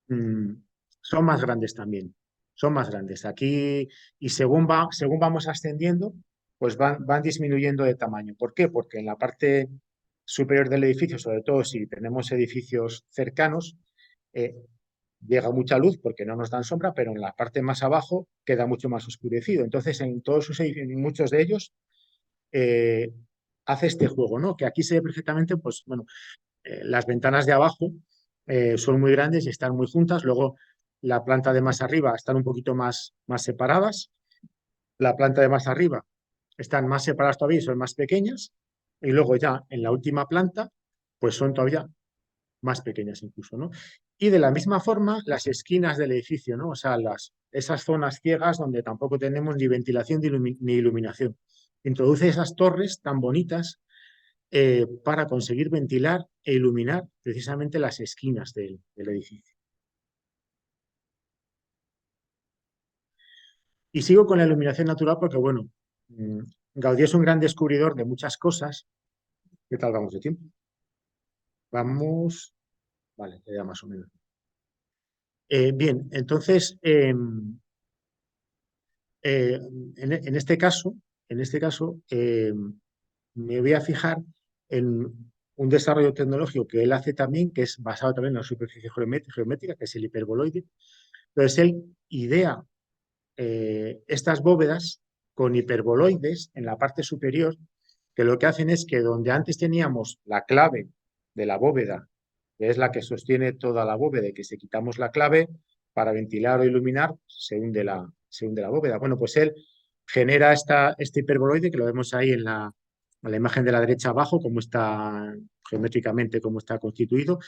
mm, son más grandes también. Son más grandes. Aquí, y según vamos ascendiendo, pues van disminuyendo de tamaño. ¿Por qué? Porque en la parte superior del edificio, sobre todo si tenemos edificios cercanos, eh, llega mucha luz porque no nos dan sombra, pero en la parte más abajo queda mucho más oscurecido. Entonces, en muchos de ellos eh, hace este juego, ¿no? Que aquí se ve perfectamente, pues bueno, las ventanas de abajo son muy grandes y están muy juntas. Luego, la planta de más arriba están un poquito más separadas. La planta de más arriba están más separadas todavía y son más pequeñas. Y luego ya en la última planta, pues son todavía más pequeñas incluso, ¿no? Y de la misma forma, las esquinas del edificio, ¿no? O sea, esas zonas ciegas donde tampoco tenemos ni ventilación ni iluminación. Introduce esas torres tan bonitas para conseguir ventilar e iluminar precisamente las esquinas del edificio. Y sigo con la iluminación natural porque, bueno, Gaudí es un gran descubridor de muchas cosas. ¿Qué tal vamos de tiempo? Vamos, vale, ya más o menos. Bien, entonces, en este caso, me voy a fijar en un desarrollo tecnológico que él hace también, que es basado también en la superficie geométrica, que es el hiperboloide. Entonces, él idea estas bóvedas con hiperboloides en la parte superior, que lo que hacen es que donde antes teníamos la clave de la bóveda que es la que sostiene toda la bóveda y que si quitamos la clave para ventilar o iluminar, se hunde la bóveda. Bueno, pues él genera este hiperboloide que lo vemos ahí en la imagen de la derecha abajo, cómo está geométricamente, cómo está constituido,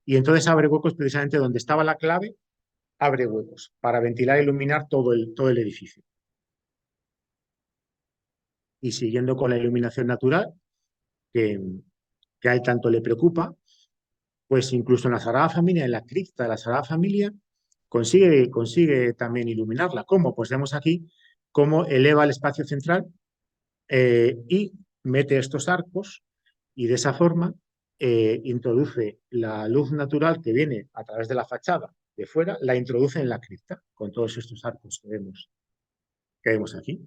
y entonces abre huecos precisamente donde estaba la clave, abre huecos para ventilar e iluminar todo el edificio. Y siguiendo con la iluminación natural, que a él tanto le preocupa, pues incluso en la Sagrada Familia, en la cripta de la Sagrada Familia, consigue también iluminarla. ¿Cómo? Pues vemos aquí cómo eleva el espacio central y mete estos arcos y de esa forma introduce la luz natural que viene a través de la fachada de fuera, la introduce en la cripta con todos estos arcos que vemos aquí.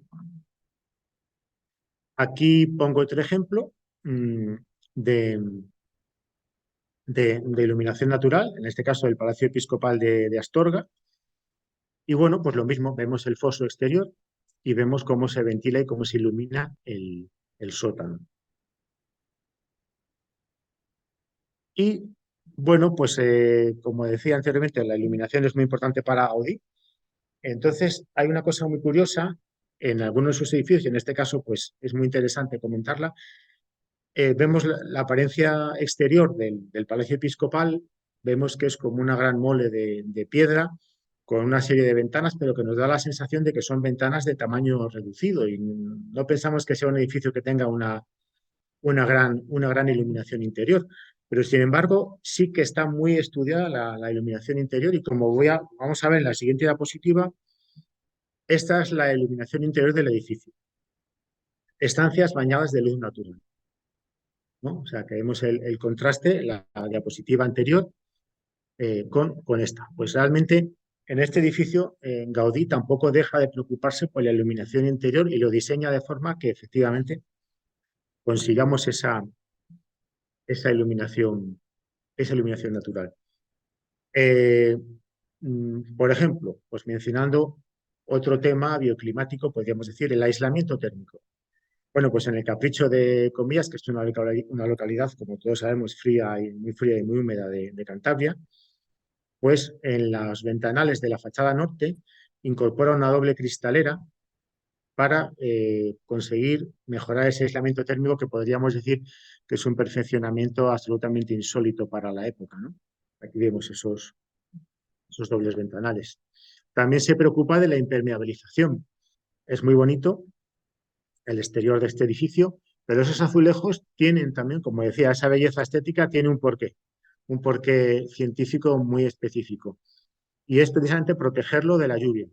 Aquí pongo otro ejemplo de, de iluminación natural, en este caso el Palacio Episcopal de Astorga. Y bueno, pues lo mismo, vemos el foso exterior y vemos cómo se ventila y cómo se ilumina el sótano. Y bueno, pues como decía anteriormente, la iluminación es muy importante para Gaudí. Entonces, hay una cosa muy curiosa en algunos de sus edificios, y en este caso, pues es muy interesante comentarla. Vemos la apariencia exterior del Palacio Episcopal, vemos que es como una gran mole de piedra con una serie de ventanas, pero que nos da la sensación de que son ventanas de tamaño reducido y no pensamos que sea un edificio que tenga una gran iluminación interior. Pero sin embargo, sí que está muy estudiada la iluminación interior y como vamos a ver en la siguiente diapositiva, esta es la iluminación interior del edificio. Estancias bañadas de luz natural, ¿no? O sea, que vemos el contraste, la diapositiva anterior con esta. Pues realmente en este edificio Gaudí tampoco deja de preocuparse por la iluminación interior y lo diseña de forma que efectivamente consigamos esa iluminación natural. Eh, por ejemplo, pues mencionando otro tema bioclimático, podríamos decir el aislamiento térmico. Bueno, pues en el Capricho de Comillas, que es una localidad, como todos sabemos, muy fría y muy húmeda de Cantabria, pues en los ventanales de la fachada norte incorpora una doble cristalera para conseguir mejorar ese aislamiento térmico que podríamos decir que es un perfeccionamiento absolutamente insólito para la época, ¿no? Aquí vemos esos dobles ventanales. También se preocupa de la impermeabilización. Es muy bonito el exterior de este edificio, pero esos azulejos tienen también, como decía, esa belleza estética tiene un porqué científico muy específico. Y es precisamente protegerlo de la lluvia.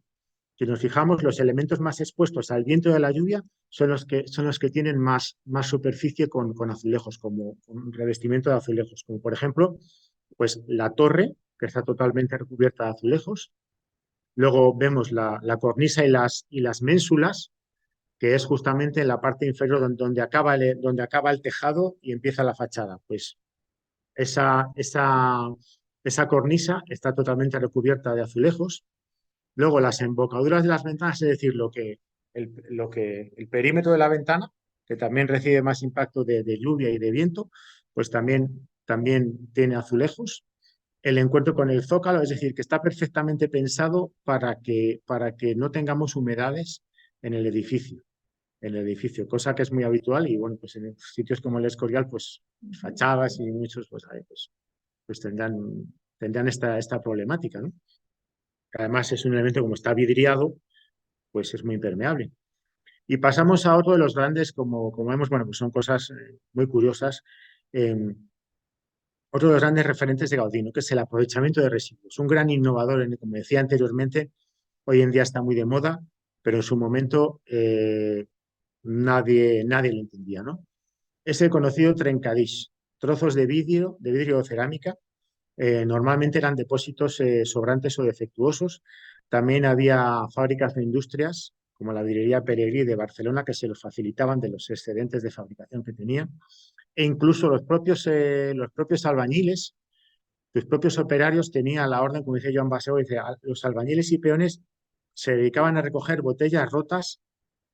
Si nos fijamos, los elementos más expuestos al viento de la lluvia son los que tienen más superficie con azulejos, como un revestimiento de azulejos, como por ejemplo, pues la torre, que está totalmente recubierta de azulejos. Luego vemos la cornisa y las ménsulas, que es justamente en la parte inferior donde acaba el tejado y empieza la fachada. Pues esa cornisa está totalmente recubierta de azulejos. Luego las embocaduras de las ventanas, es decir, el perímetro de la ventana, que también recibe más impacto de lluvia y de viento, pues también tiene azulejos. El encuentro con el zócalo, es decir, que está perfectamente pensado para que no tengamos humedades en el edificio, cosa que es muy habitual y bueno, pues en sitios como el Escorial, pues fachadas y muchos, pues tendrán esta problemática, ¿no? Además es un elemento como está vidriado, pues es muy impermeable. Y pasamos a otro de los grandes, como vemos, bueno, pues son cosas muy curiosas. Eh, Otro de los grandes referentes de Gaudí, ¿no? Que es el aprovechamiento de residuos. Un gran innovador, como decía anteriormente, hoy en día está muy de moda, pero en su momento nadie lo entendía, ¿no? Es el conocido trencadís, trozos de vidrio o cerámica. Normalmente eran depósitos sobrantes o defectuosos. También había fábricas de industrias, como la vidriería Peregrí de Barcelona, que se los facilitaban de los excedentes de fabricación que tenían. E incluso los propios albañiles, los propios operarios tenían la orden, como dice Joan Baseu, dice, los albañiles y peones se dedicaban a recoger botellas rotas,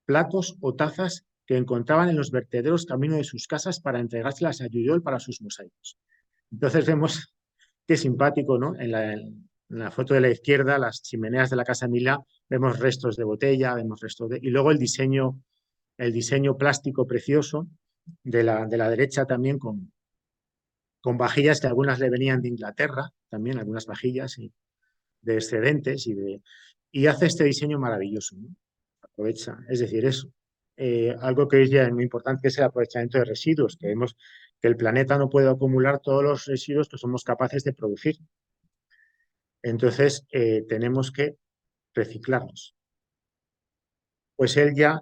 platos o tazas que encontraban en los vertederos camino de sus casas para entregárselas a Lluyol para sus mosaicos. Entonces vemos Qué simpático, ¿no? En la foto de la izquierda, las chimeneas de la Casa Milá, vemos restos de botella, vemos restos de... Y luego el diseño plástico precioso de la derecha también con vajillas que algunas le venían de Inglaterra, también algunas vajillas de excedentes y hace este diseño maravilloso, ¿no? Aprovecha, es decir, eso. Algo que hoy día es muy importante que es el aprovechamiento de residuos, que vemos que el planeta no puede acumular todos los residuos que somos capaces de producir. Entonces, tenemos que reciclarlos. Pues él ya,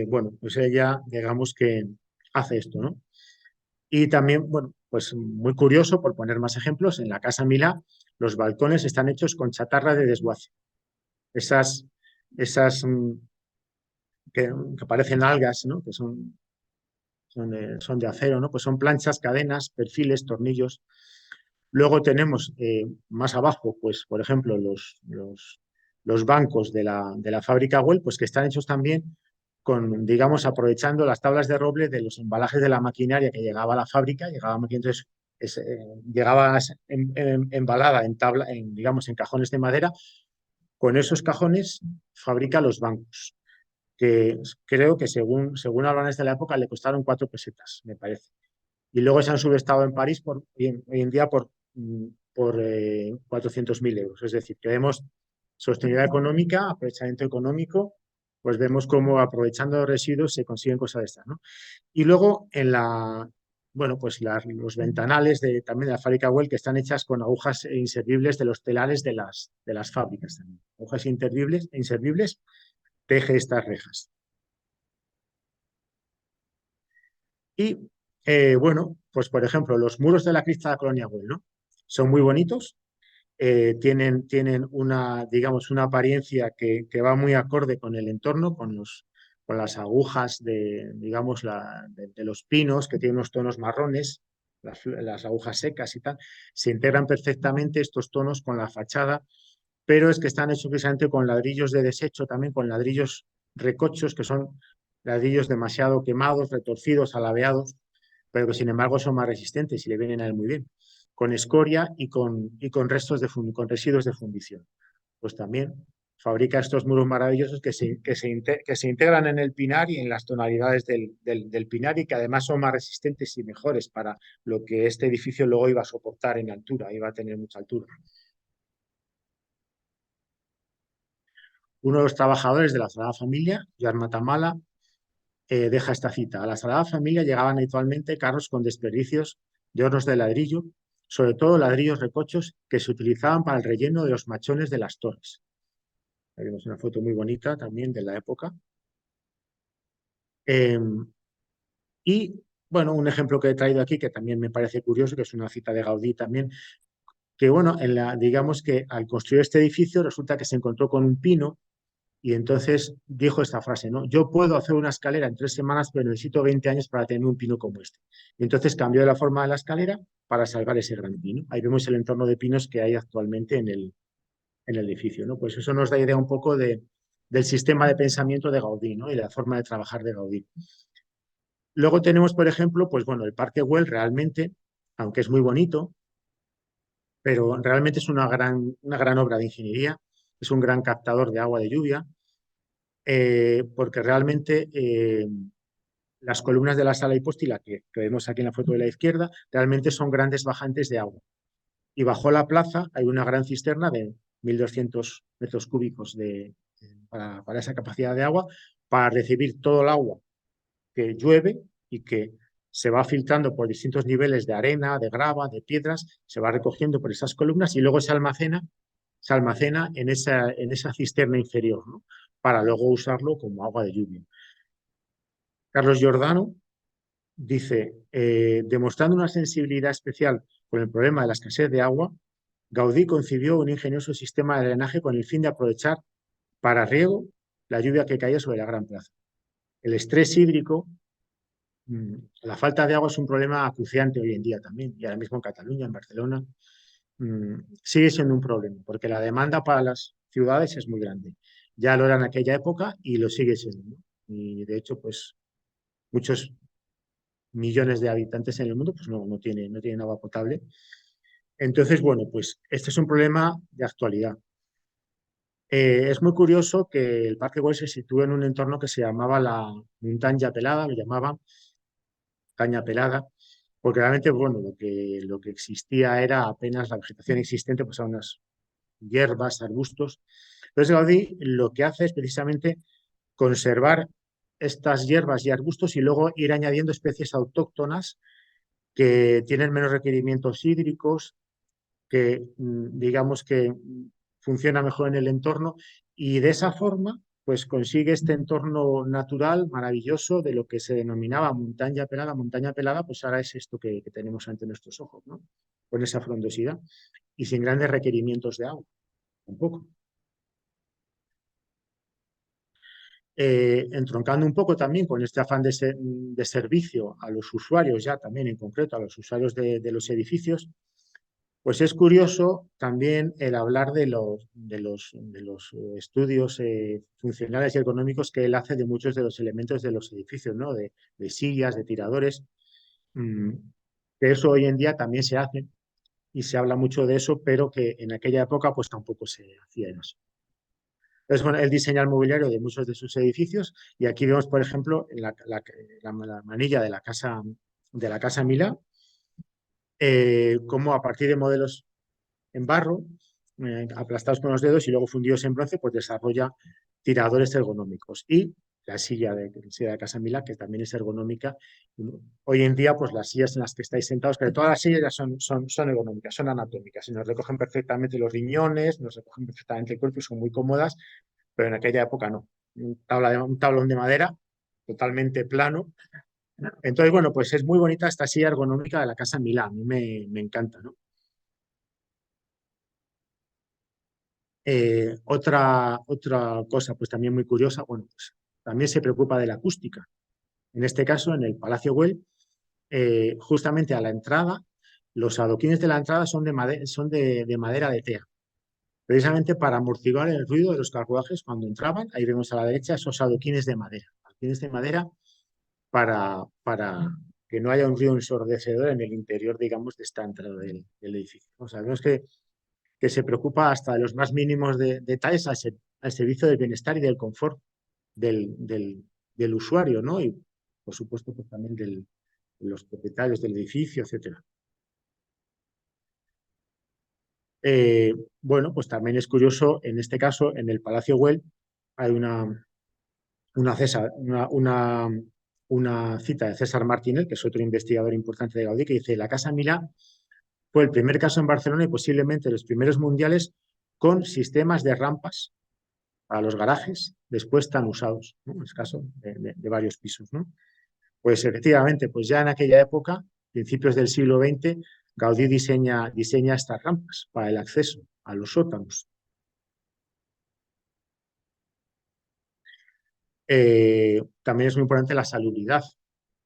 bueno, pues él ya, digamos que hace esto, ¿no? Y también, bueno, pues muy curioso, por poner más ejemplos, en la Casa Milá los balcones están hechos con chatarra de desguace. Esas, esas que parecen algas, ¿no? Que son de acero, ¿no? Pues son planchas, cadenas, perfiles, tornillos. Luego tenemos más abajo, pues, por ejemplo, los bancos de la fábrica Güell, pues que están hechos también digamos, aprovechando las tablas de roble de los embalajes de la maquinaria que llegaba a la fábrica, entonces llegaba embalada digamos, en cajones de madera. Con esos cajones fabrica los bancos, que creo que según hablan de la época le costaron 4 pesetas, me parece. Y luego se han subestado en París hoy en día por 400.000 euros. Es decir, que vemos sostenibilidad económica, aprovechamiento económico, pues vemos cómo aprovechando los residuos se consiguen cosas de estas, ¿no? Y luego bueno, pues los ventanales también de la fábrica Well, que están hechas con agujas inservibles de los telares de las fábricas también. Agujas inservibles teje estas rejas. Y bueno, pues por ejemplo, los muros de la cripta de la Colonia Güell, ¿no? Son muy bonitos, tienen digamos, una apariencia que va muy acorde con el entorno, con las agujas digamos, de los pinos, que tienen unos tonos marrones, las agujas secas y tal. Se integran perfectamente estos tonos con la fachada, pero es que están hechos precisamente con ladrillos de desecho, también con ladrillos recochos, que son ladrillos demasiado quemados, retorcidos, alabeados, pero que sin embargo son más resistentes y le vienen a él muy bien, con escoria y con con residuos de fundición. Pues también fabrica estos muros maravillosos que se integran en el pinar y en las tonalidades del pinar, y que además son más resistentes y mejores para lo que este edificio luego iba a soportar en altura, iba a tener mucha altura. Uno de los trabajadores de la Sagrada Familia, Joan Matamala, deja esta cita. A la Sagrada Familia llegaban habitualmente carros con desperdicios de hornos de ladrillo, sobre todo ladrillos recochos que se utilizaban para el relleno de los machones de las torres. Ahí vemos una foto muy bonita también de la época. Eh, y, bueno, un ejemplo que he traído aquí que también me parece curioso, que es una cita de Gaudí también, que, bueno, digamos que al construir este edificio resulta que se encontró con un pino. Y entonces dijo esta frase, ¿no? Yo puedo hacer una escalera en 3 semanas, pero necesito 20 años para tener un pino como este. Y entonces cambió la forma de la escalera para salvar ese gran pino. Ahí vemos el entorno de pinos que hay actualmente en el edificio, ¿no? Pues eso nos da idea un poco del sistema de pensamiento de Gaudí, ¿no? Y la forma de trabajar de Gaudí. Luego tenemos, por ejemplo, pues bueno, el Parque Güell realmente, aunque es muy bonito, pero realmente es una gran obra de ingeniería, es un gran captador de agua de lluvia, porque realmente las columnas de la sala hipóstila que vemos aquí en la foto de la izquierda realmente son grandes bajantes de agua. Y bajo la plaza hay una gran cisterna de 1.200 metros cúbicos para esa capacidad de agua, para recibir todo el agua que llueve y que se va filtrando por distintos niveles de arena, de grava, de piedras, se va recogiendo por esas columnas y luego se almacena en esa cisterna inferior, ¿no? Para luego usarlo como agua de lluvia. Carlos Giordano dice, demostrando una sensibilidad especial con el problema de la escasez de agua, Gaudí concibió un ingenioso sistema de drenaje con el fin de aprovechar para riego la lluvia que caía sobre la gran plaza. El estrés hídrico, la falta de agua es un problema acuciante hoy en día también, y ahora mismo en Cataluña, en Barcelona, sigue siendo un problema, porque la demanda para las ciudades es muy grande. Ya lo era en aquella época y lo sigue siendo, ¿no? Y de hecho, pues muchos millones de habitantes en el mundo pues no tienen agua potable. Entonces, bueno, pues este es un problema de actualidad. Es muy curioso que el Parque Güell se sitúe en un entorno que se llamaba la Montaña Pelada, lo llamaban Caña Pelada, porque realmente, bueno, lo que existía era apenas la vegetación existente, pues a unas hierbas, arbustos. Entonces Gaudí lo que hace es precisamente conservar estas hierbas y arbustos y luego ir añadiendo especies autóctonas que tienen menos requerimientos hídricos, que digamos que funciona mejor en el entorno y de esa forma pues consigue este entorno natural maravilloso de lo que se denominaba montaña pelada. Montaña pelada pues ahora es esto que tenemos ante nuestros ojos, ¿no? Con esa frondosidad y sin grandes requerimientos de agua, tampoco. Entroncando un poco también con este afán de servicio a los usuarios, ya también en concreto a los usuarios de los edificios, pues es curioso también el hablar de los estudios funcionales y económicos que él hace de muchos de los elementos de los edificios, ¿no? De sillas, de tiradores, mm, que eso hoy en día también se hace y se habla mucho de eso, pero que en aquella época pues tampoco se hacía eso. Entonces, bueno, él diseña el mobiliario de muchos de sus edificios y aquí vemos, por ejemplo, en la manilla de la Casa Milá, cómo a partir de modelos en barro, aplastados con los dedos y luego fundidos en bronce, pues desarrolla tiradores ergonómicos. Y la silla de Casa Milá, que también es ergonómica. Hoy en día, pues las sillas en las que estáis sentados, que todas las sillas ya son ergonómicas, son anatómicas, y nos recogen perfectamente los riñones, nos recogen perfectamente el cuerpo y son muy cómodas, pero en aquella época no. Un tablón de madera totalmente plano. Entonces, bueno, pues es muy bonita esta silla ergonómica de la Casa Milá, a mí me encanta, ¿no? Otra cosa, pues también muy curiosa, bueno, pues también se preocupa de la acústica. En este caso, en el Palacio Güell, justamente a la entrada, los adoquines de la entrada son de madera de tea, precisamente para amortiguar el ruido de los carruajes cuando entraban. Ahí vemos a la derecha esos adoquines de madera para que no haya un ruido ensordecedor en el interior, digamos, de esta entrada del edificio. O sea, vemos que se preocupa hasta de los más mínimos detalles al servicio del bienestar y del confort del usuario, ¿no? Y, por supuesto, pues también de los propietarios del edificio, etcétera. Eh, bueno, pues también es curioso, en este caso, en el Palacio Güell hay una cita de César Martínez, que es otro investigador importante de Gaudí, que dice: la Casa Milá fue el primer caso en Barcelona y posiblemente los primeros mundiales con sistemas de rampas a los garajes después tan usados, ¿no? En el caso de varios pisos, ¿no? Pues efectivamente, pues ya en aquella época, principios del siglo XX, Gaudí diseña estas rampas para el acceso a los sótanos. También es muy importante la salubridad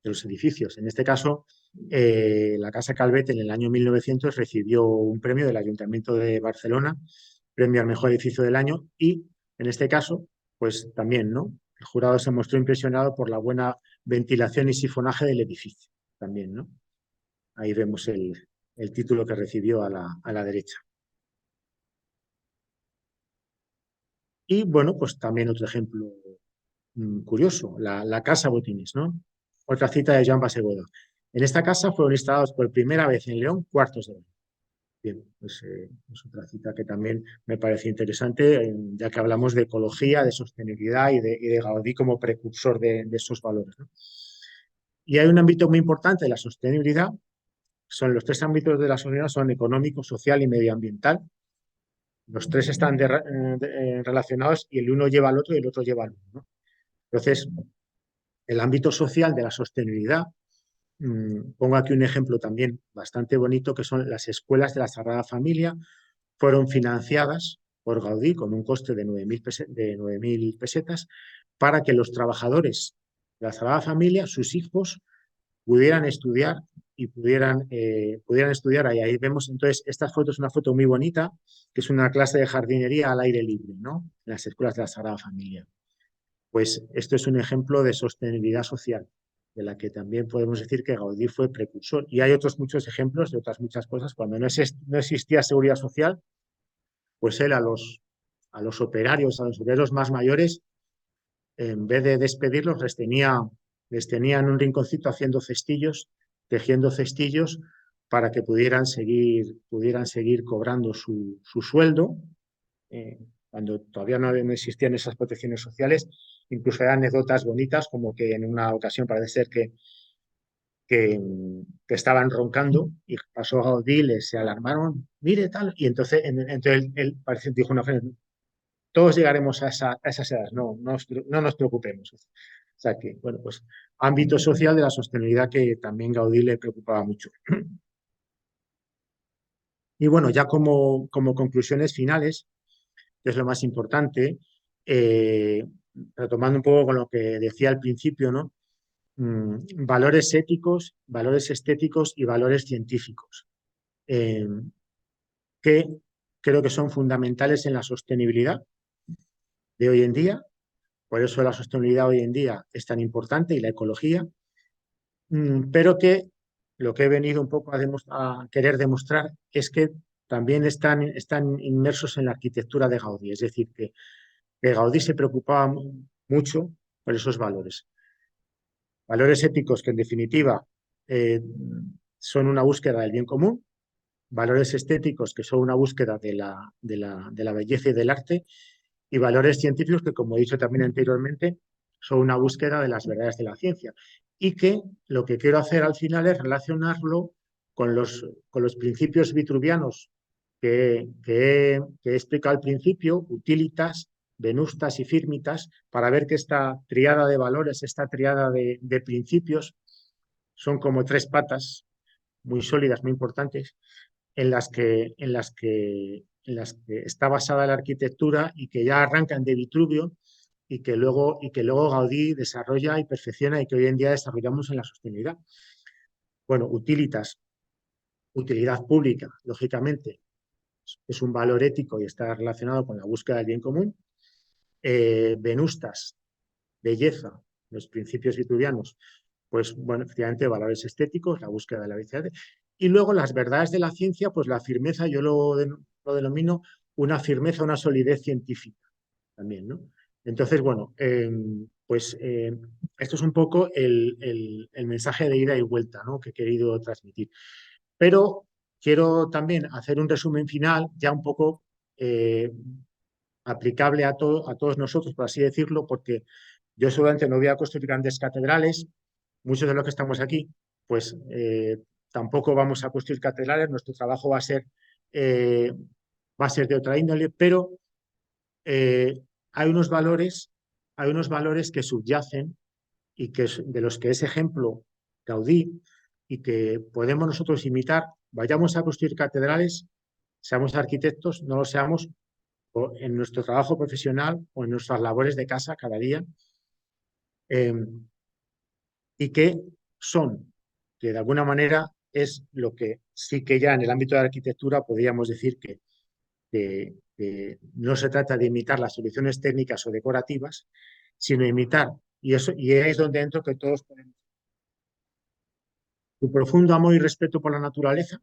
de los edificios. En este caso, la Casa Calvet en el año 1900 recibió un premio del Ayuntamiento de Barcelona, premio al mejor edificio del año, y en este caso, pues también, ¿no? El jurado se mostró impresionado por la buena ventilación y sifonaje del edificio, también, ¿no? Ahí vemos el título que recibió a la derecha. Y bueno, pues también otro ejemplo curioso, la Casa Botines, ¿no? Otra cita de Joan Bassegoda. En esta casa fueron instalados por primera vez en León cuartos de baño. Bien, pues es otra cita que también me parece interesante, ya que hablamos de ecología, de sostenibilidad y de Gaudí como precursor de esos valores, ¿no? Y hay un ámbito muy importante de la sostenibilidad, son los tres ámbitos de la sostenibilidad, son económico, social y medioambiental. Los tres están relacionados y el uno lleva al otro y el otro lleva al uno, ¿no? Entonces, el ámbito social de la sostenibilidad, pongo aquí un ejemplo también bastante bonito, que son las escuelas de la Sagrada Familia, fueron financiadas por Gaudí con un coste de 9.000 pesetas para que los trabajadores de la Sagrada Familia, sus hijos, pudieran estudiar y pudieran estudiar ahí. Ahí vemos entonces, esta foto es una foto muy bonita, que es una clase de jardinería al aire libre, ¿no? En las escuelas de la Sagrada Familia. Pues esto es un ejemplo de sostenibilidad social. la que también podemos decir que Gaudí fue precursor. Y hay otros muchos ejemplos de otras muchas cosas. Cuando no existía seguridad social, pues él a los operarios más mayores, en vez de despedirlos, les tenía en un rinconcito haciendo cestillos, tejiendo cestillos para que pudieran seguir cobrando su sueldo, cuando todavía no existían esas protecciones sociales. Incluso hay anécdotas bonitas, como que en una ocasión parece ser que, que estaban roncando y pasó a Gaudí, se alarmaron, mire tal, y entonces, él parece, dijo una frase: todos llegaremos a esas edades, no nos preocupemos. O sea que, bueno, pues ámbito social de la sostenibilidad que también Gaudí le preocupaba mucho. Y bueno, ya como conclusiones finales, que es lo más importante, retomando un poco con lo que decía al principio, ¿no? Valores éticos, valores estéticos y valores científicos, que creo que son fundamentales en la sostenibilidad de hoy en día. Por eso la sostenibilidad hoy en día es tan importante y la ecología, pero que lo que he venido un poco a querer demostrar es que también están inmersos en la arquitectura de Gaudí. Es decir, que Gaudí se preocupaba mucho por esos valores. Valores éticos que, en definitiva, eh, son una búsqueda del bien común, valores estéticos que son una búsqueda de la belleza y del arte, y valores científicos que, como he dicho también anteriormente, son una búsqueda de las verdades de la ciencia. Y que lo que quiero hacer al final es relacionarlo con los principios vitruvianos que he explicado al principio: utilitas, venustas y firmitas, para ver que esta triada de valores, esta triada de principios, son como tres patas muy sólidas, muy importantes, en las que está basada la arquitectura, y que ya arrancan de Vitruvio, y que luego Gaudí desarrolla y perfecciona, y que hoy en día desarrollamos en la sostenibilidad. Bueno, utilitas, utilidad pública, lógicamente, es un valor ético y está relacionado con la búsqueda del bien común. Venustas, belleza, los principios vitruvianos, pues bueno, efectivamente, valores estéticos, la búsqueda de la belleza. Y luego las verdades de la ciencia, pues la firmeza, yo lo denomino una firmeza, una solidez científica también, ¿no? Entonces, bueno, pues esto es un poco el mensaje de ida y vuelta, ¿no?, que he querido transmitir. Pero quiero también hacer un resumen final, ya un poco aplicable a todos nosotros, por así decirlo, porque yo seguramente no voy a construir grandes catedrales. Muchos de los que estamos aquí, pues tampoco vamos a construir catedrales. Nuestro trabajo eh, va a ser de otra índole, pero eh, hay unos valores, hay unos valores que subyacen, y de los que es ejemplo Gaudí, y que podemos nosotros imitar. Vayamos a construir catedrales, seamos arquitectos, no lo seamos, o en nuestro trabajo profesional o en nuestras labores de casa cada día, eh, y que son, que de alguna manera es lo que sí que ya en el ámbito de la arquitectura podríamos decir que no se trata de imitar las soluciones técnicas o decorativas, sino imitar, y es donde entro, que todos podemos: su profundo amor y respeto por la naturaleza,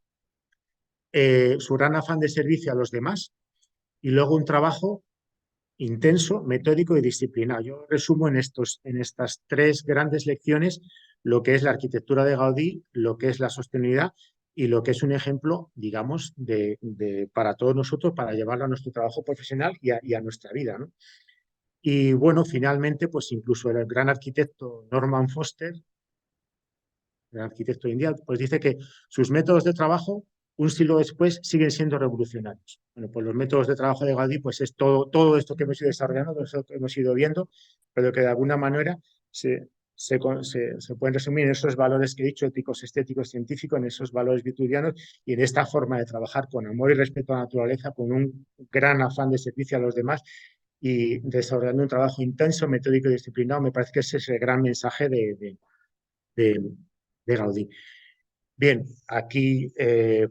su gran afán de servicio a los demás, y luego un trabajo intenso, metódico y disciplinado. Yo resumo en estas tres grandes lecciones lo que es la arquitectura de Gaudí, lo que es la sostenibilidad, y lo que es un ejemplo, digamos, para todos nosotros, para llevarlo a nuestro trabajo profesional y a nuestra vida, ¿no? Y bueno, finalmente, pues incluso el gran arquitecto Norman Foster, el arquitecto india, pues dice que sus métodos de trabajo, un siglo después, siguen siendo revolucionarios. Bueno, pues los métodos de trabajo de Gaudí, pues es todo esto que hemos ido desarrollando, todo esto que hemos ido viendo, pero que de alguna manera se pueden resumir en esos valores que he dicho: éticos, estéticos, científicos, en esos valores vitruvianos, y en esta forma de trabajar con amor y respeto a la naturaleza, con un gran afán de servicio a los demás, y desarrollando un trabajo intenso, metódico y disciplinado. Me parece que ese es el gran mensaje de, de Gaudí. Bien, aquí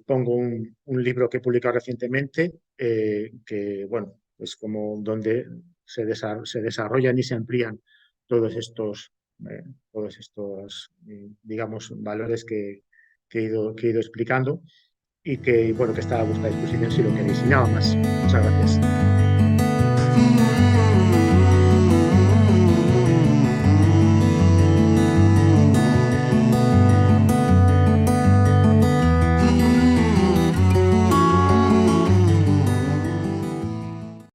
pongo un libro que he publicado recientemente, que, bueno, es como donde se desarrollan y se amplían todos estos todos estos, digamos, valores que he ido explicando y que, bueno, que está a vuestra disposición si lo queréis. Y nada más. Muchas gracias.